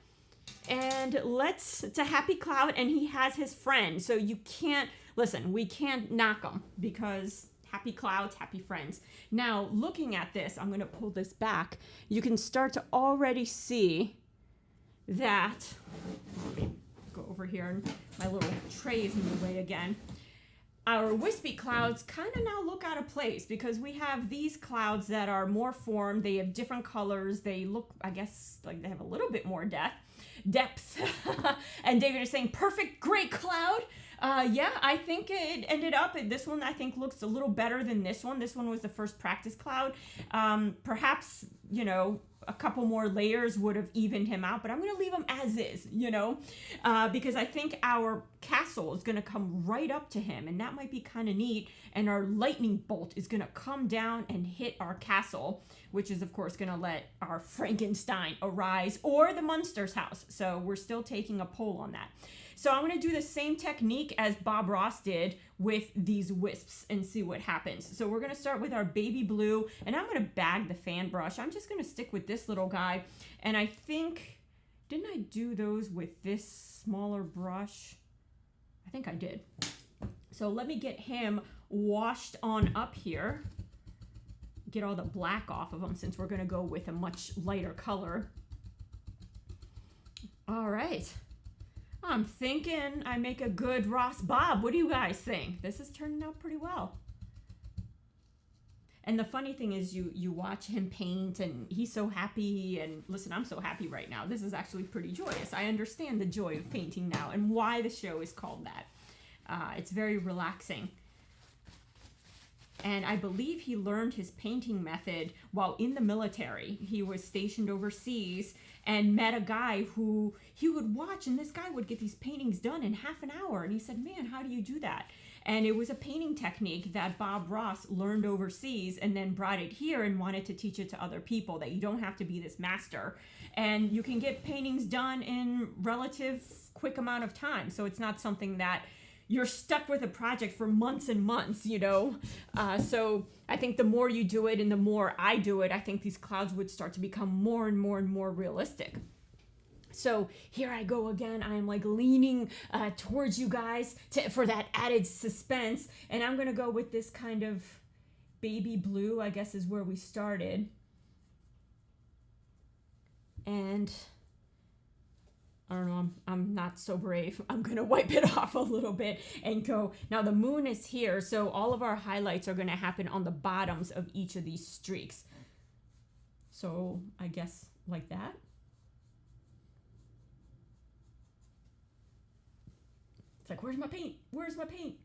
and it's a happy cloud, and he has his friend. So you can't, listen, we can't knock him because happy clouds, happy friends. Now, looking at this, I'm going to pull this back. You can start to already see that, let me go over here, and my little tray is in the way again. Our wispy clouds kind of now look out of place because we have these clouds that are more formed. They have different colors. They look, I guess, like they have a little bit more depth. And David is saying, perfect, great cloud. Yeah, I think it ended up, this one I think looks a little better than this one. This one was the first practice cloud. Perhaps, you know, a couple more layers would have evened him out, but I'm going to leave him as is, you know, because I think our castle is going to come right up to him, and that might be kind of neat. And our lightning bolt is going to come down and hit our castle, which is, of course, going to let our Frankenstein arise, or the Munster's house. So we're still taking a poll on that. So I'm going to do the same technique as Bob Ross did with these wisps and see what happens. So we're going to start with our baby blue, and I'm going to bag the fan brush. I'm just going to stick with this little guy. And I think, didn't I do those with this smaller brush? I think I did. So let me get him washed on up here. Get all the black off of him since we're going to go with a much lighter color. All right. I'm thinking I make a good Ross Bob. What do you guys think? This is turning out pretty well. And the funny thing is you watch him paint and he's so happy, and listen, I'm so happy right now. This is actually pretty joyous. I understand the joy of painting now and why the show is called that. It's very relaxing. And I believe he learned his painting method while in the military. He was stationed overseas and met a guy who he would watch, and this guy would get these paintings done in half an hour. And he said, man, how do you do that? And it was a painting technique that Bob Ross learned overseas and then brought it here and wanted to teach it to other people, that you don't have to be this master. And you can get paintings done in relative quick amount of time. So it's not something that you're stuck with a project for months and months, you know. So I think the more you do it and the more I do it, I think these clouds would start to become more and more and more realistic. So here I go again. I am like leaning towards you guys for that added suspense. And I'm going to go with this kind of baby blue, I guess is where we started. And I don't know, I'm not so brave. I'm going to wipe it off a little bit and go. Now the moon is here, so all of our highlights are going to happen on the bottoms of each of these streaks. So I guess like that. It's like, where's my paint? Where's my paint?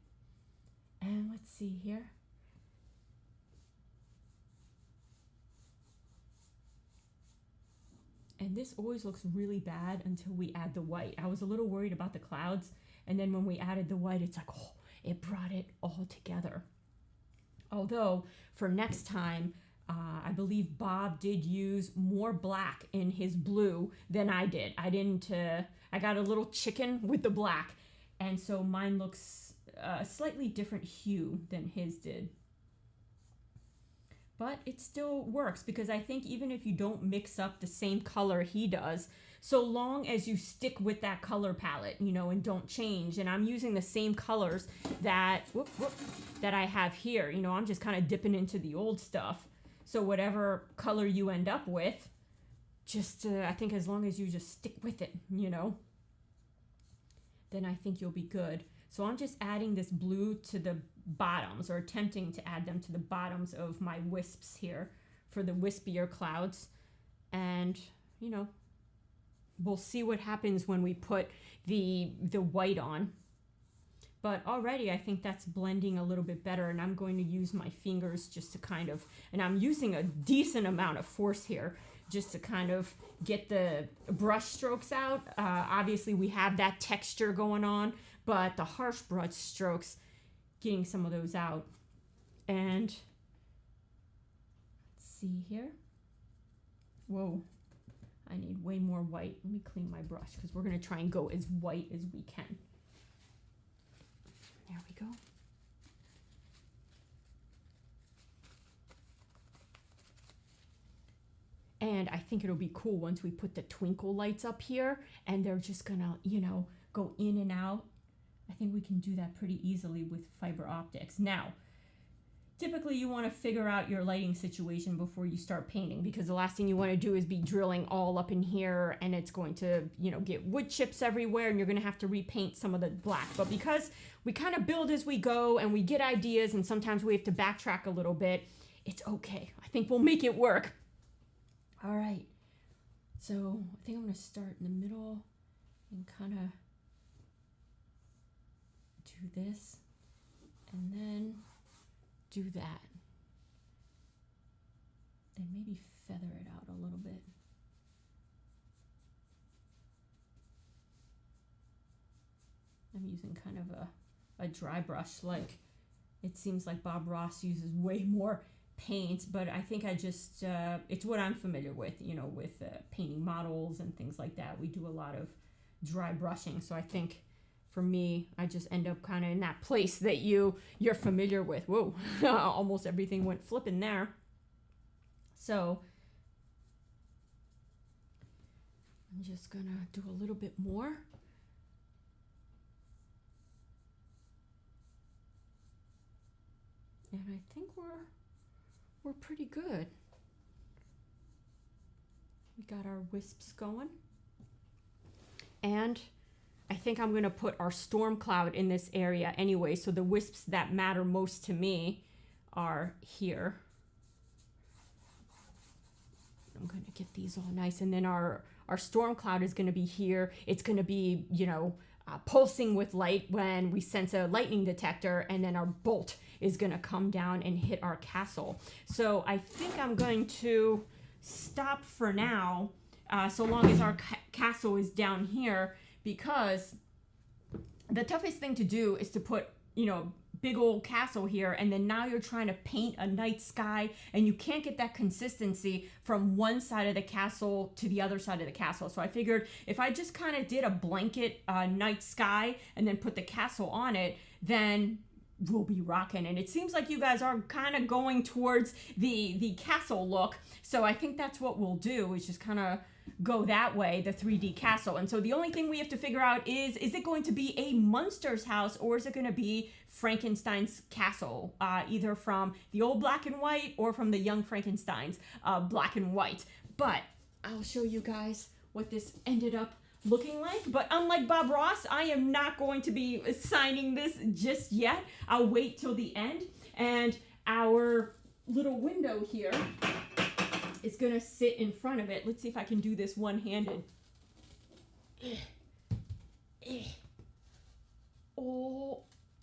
And let's see here. And this always looks really bad until we add the white. I was a little worried about the clouds, and then when we added the white, it's like, oh, it brought it all together. Although for next time, I believe Bob did use more black in his blue than I did. I got a little chicken with the black, and so mine looks a slightly different hue than his did. But it still works, because I think even if you don't mix up the same color he does, so long as you stick with that color palette, you know, and don't change. And I'm using the same colors that I have here. You know, I'm just kind of dipping into the old stuff. So whatever color you end up with, just I think as long as you just stick with it, you know, then I think you'll be good. So I'm just adding this blue to the bottoms, or attempting to add them to the bottoms of my wisps here for the wispier clouds. And, you know, we'll see what happens when we put the white on. But already I think that's blending a little bit better, and I'm going to use my fingers just to kind of, and I'm using a decent amount of force here just to kind of get the brush strokes out. Obviously we have that texture going on, but the harsh brush strokes, getting some of those out. And let's see here. Whoa, I need way more white. Let me clean my brush, because we're going to try and go as white as we can. There we go. And I think it'll be cool once we put the twinkle lights up here, and they're just gonna, you know, go in and out. I think we can do that pretty easily with fiber optics. Now, typically you want to figure out your lighting situation before you start painting, because the last thing you want to do is be drilling all up in here, and it's going to, you know, get wood chips everywhere, and you're going to have to repaint some of the black. But because we kind of build as we go, and we get ideas, and sometimes we have to backtrack a little bit, it's okay. I think we'll make it work. All right. So I think I'm going to start in the middle and kind of do this, and then do that, and maybe feather it out a little bit. I'm using kind of a dry brush, like it seems like Bob Ross uses way more paint, but I think I just, it's what I'm familiar with, you know, with painting models and things like that. We do a lot of dry brushing, so I think for me, I just end up kind of in that place that you're familiar with. Whoa, almost everything went flipping there. So I'm just gonna do a little bit more. And I think we're pretty good. We got our wisps going. And I think I'm going to put our storm cloud in this area anyway, so the wisps that matter most to me are here. I'm going to get these all nice, and then our storm cloud is going to be here. It's going to be, you know, pulsing with light when we sense a lightning detector, and then our bolt is going to come down and hit our castle. So I think I'm going to stop for now, so long as our castle is down here, because the toughest thing to do is to put, you know, big old castle here, and then now you're trying to paint a night sky, and you can't get that consistency from one side of the castle to the other side of the castle. So I figured if I just kind of did a blanket night sky and then put the castle on it, then we'll be rocking. And it seems like you guys are kind of going towards the castle look, so I think that's what we'll do, is just kind of go that way, the 3D castle. And so the only thing we have to figure out is it going to be a monster's house, or is it going to be Frankenstein's castle, either from the old black and white or from the young Frankenstein's black and white. But I'll show you guys what this ended up looking like. But unlike Bob Ross, I am not going to be signing this just yet. I'll wait till the end. And our little window here is gonna sit in front of it. Let's see if I can do this one-handed. Oh,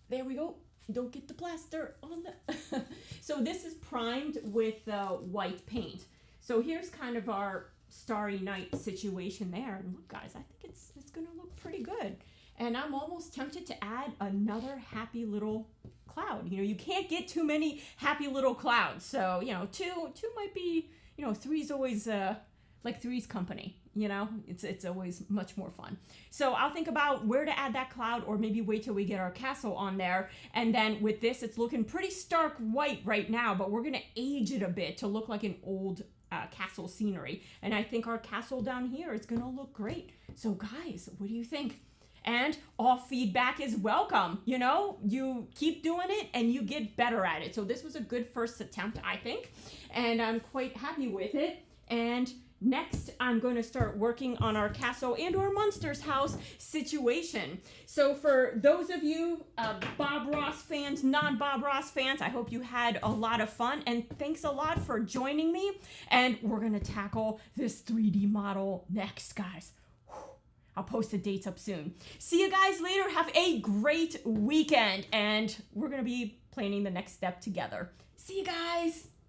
there we go. Don't get the plaster on the... So this is primed with white paint. So here's kind of our starry night situation there. And look, guys, I think it's gonna look pretty good. And I'm almost tempted to add another happy little cloud. You know, you can't get too many happy little clouds. So, you know, two might be... You know, three's always like three's company, you know, it's always much more fun. So I'll think about where to add that cloud, or maybe wait till we get our castle on there. And then with this, it's looking pretty stark white right now, but we're going to age it a bit to look like an old castle scenery. And I think our castle down here is going to look great. So guys, what do you think? And all feedback is welcome. You know, you keep doing it and you get better at it. So this was a good first attempt, I think, and I'm quite happy with it. And next, I'm going to start working on our castle and our monster's house situation. So for those of you Bob Ross fans, non-Bob Ross fans, I hope you had a lot of fun. And thanks a lot for joining me. And we're going to tackle this 3D model next, guys. I'll post the dates up soon. See you guys later. Have a great weekend. And we're going to be planning the next step together. See you guys.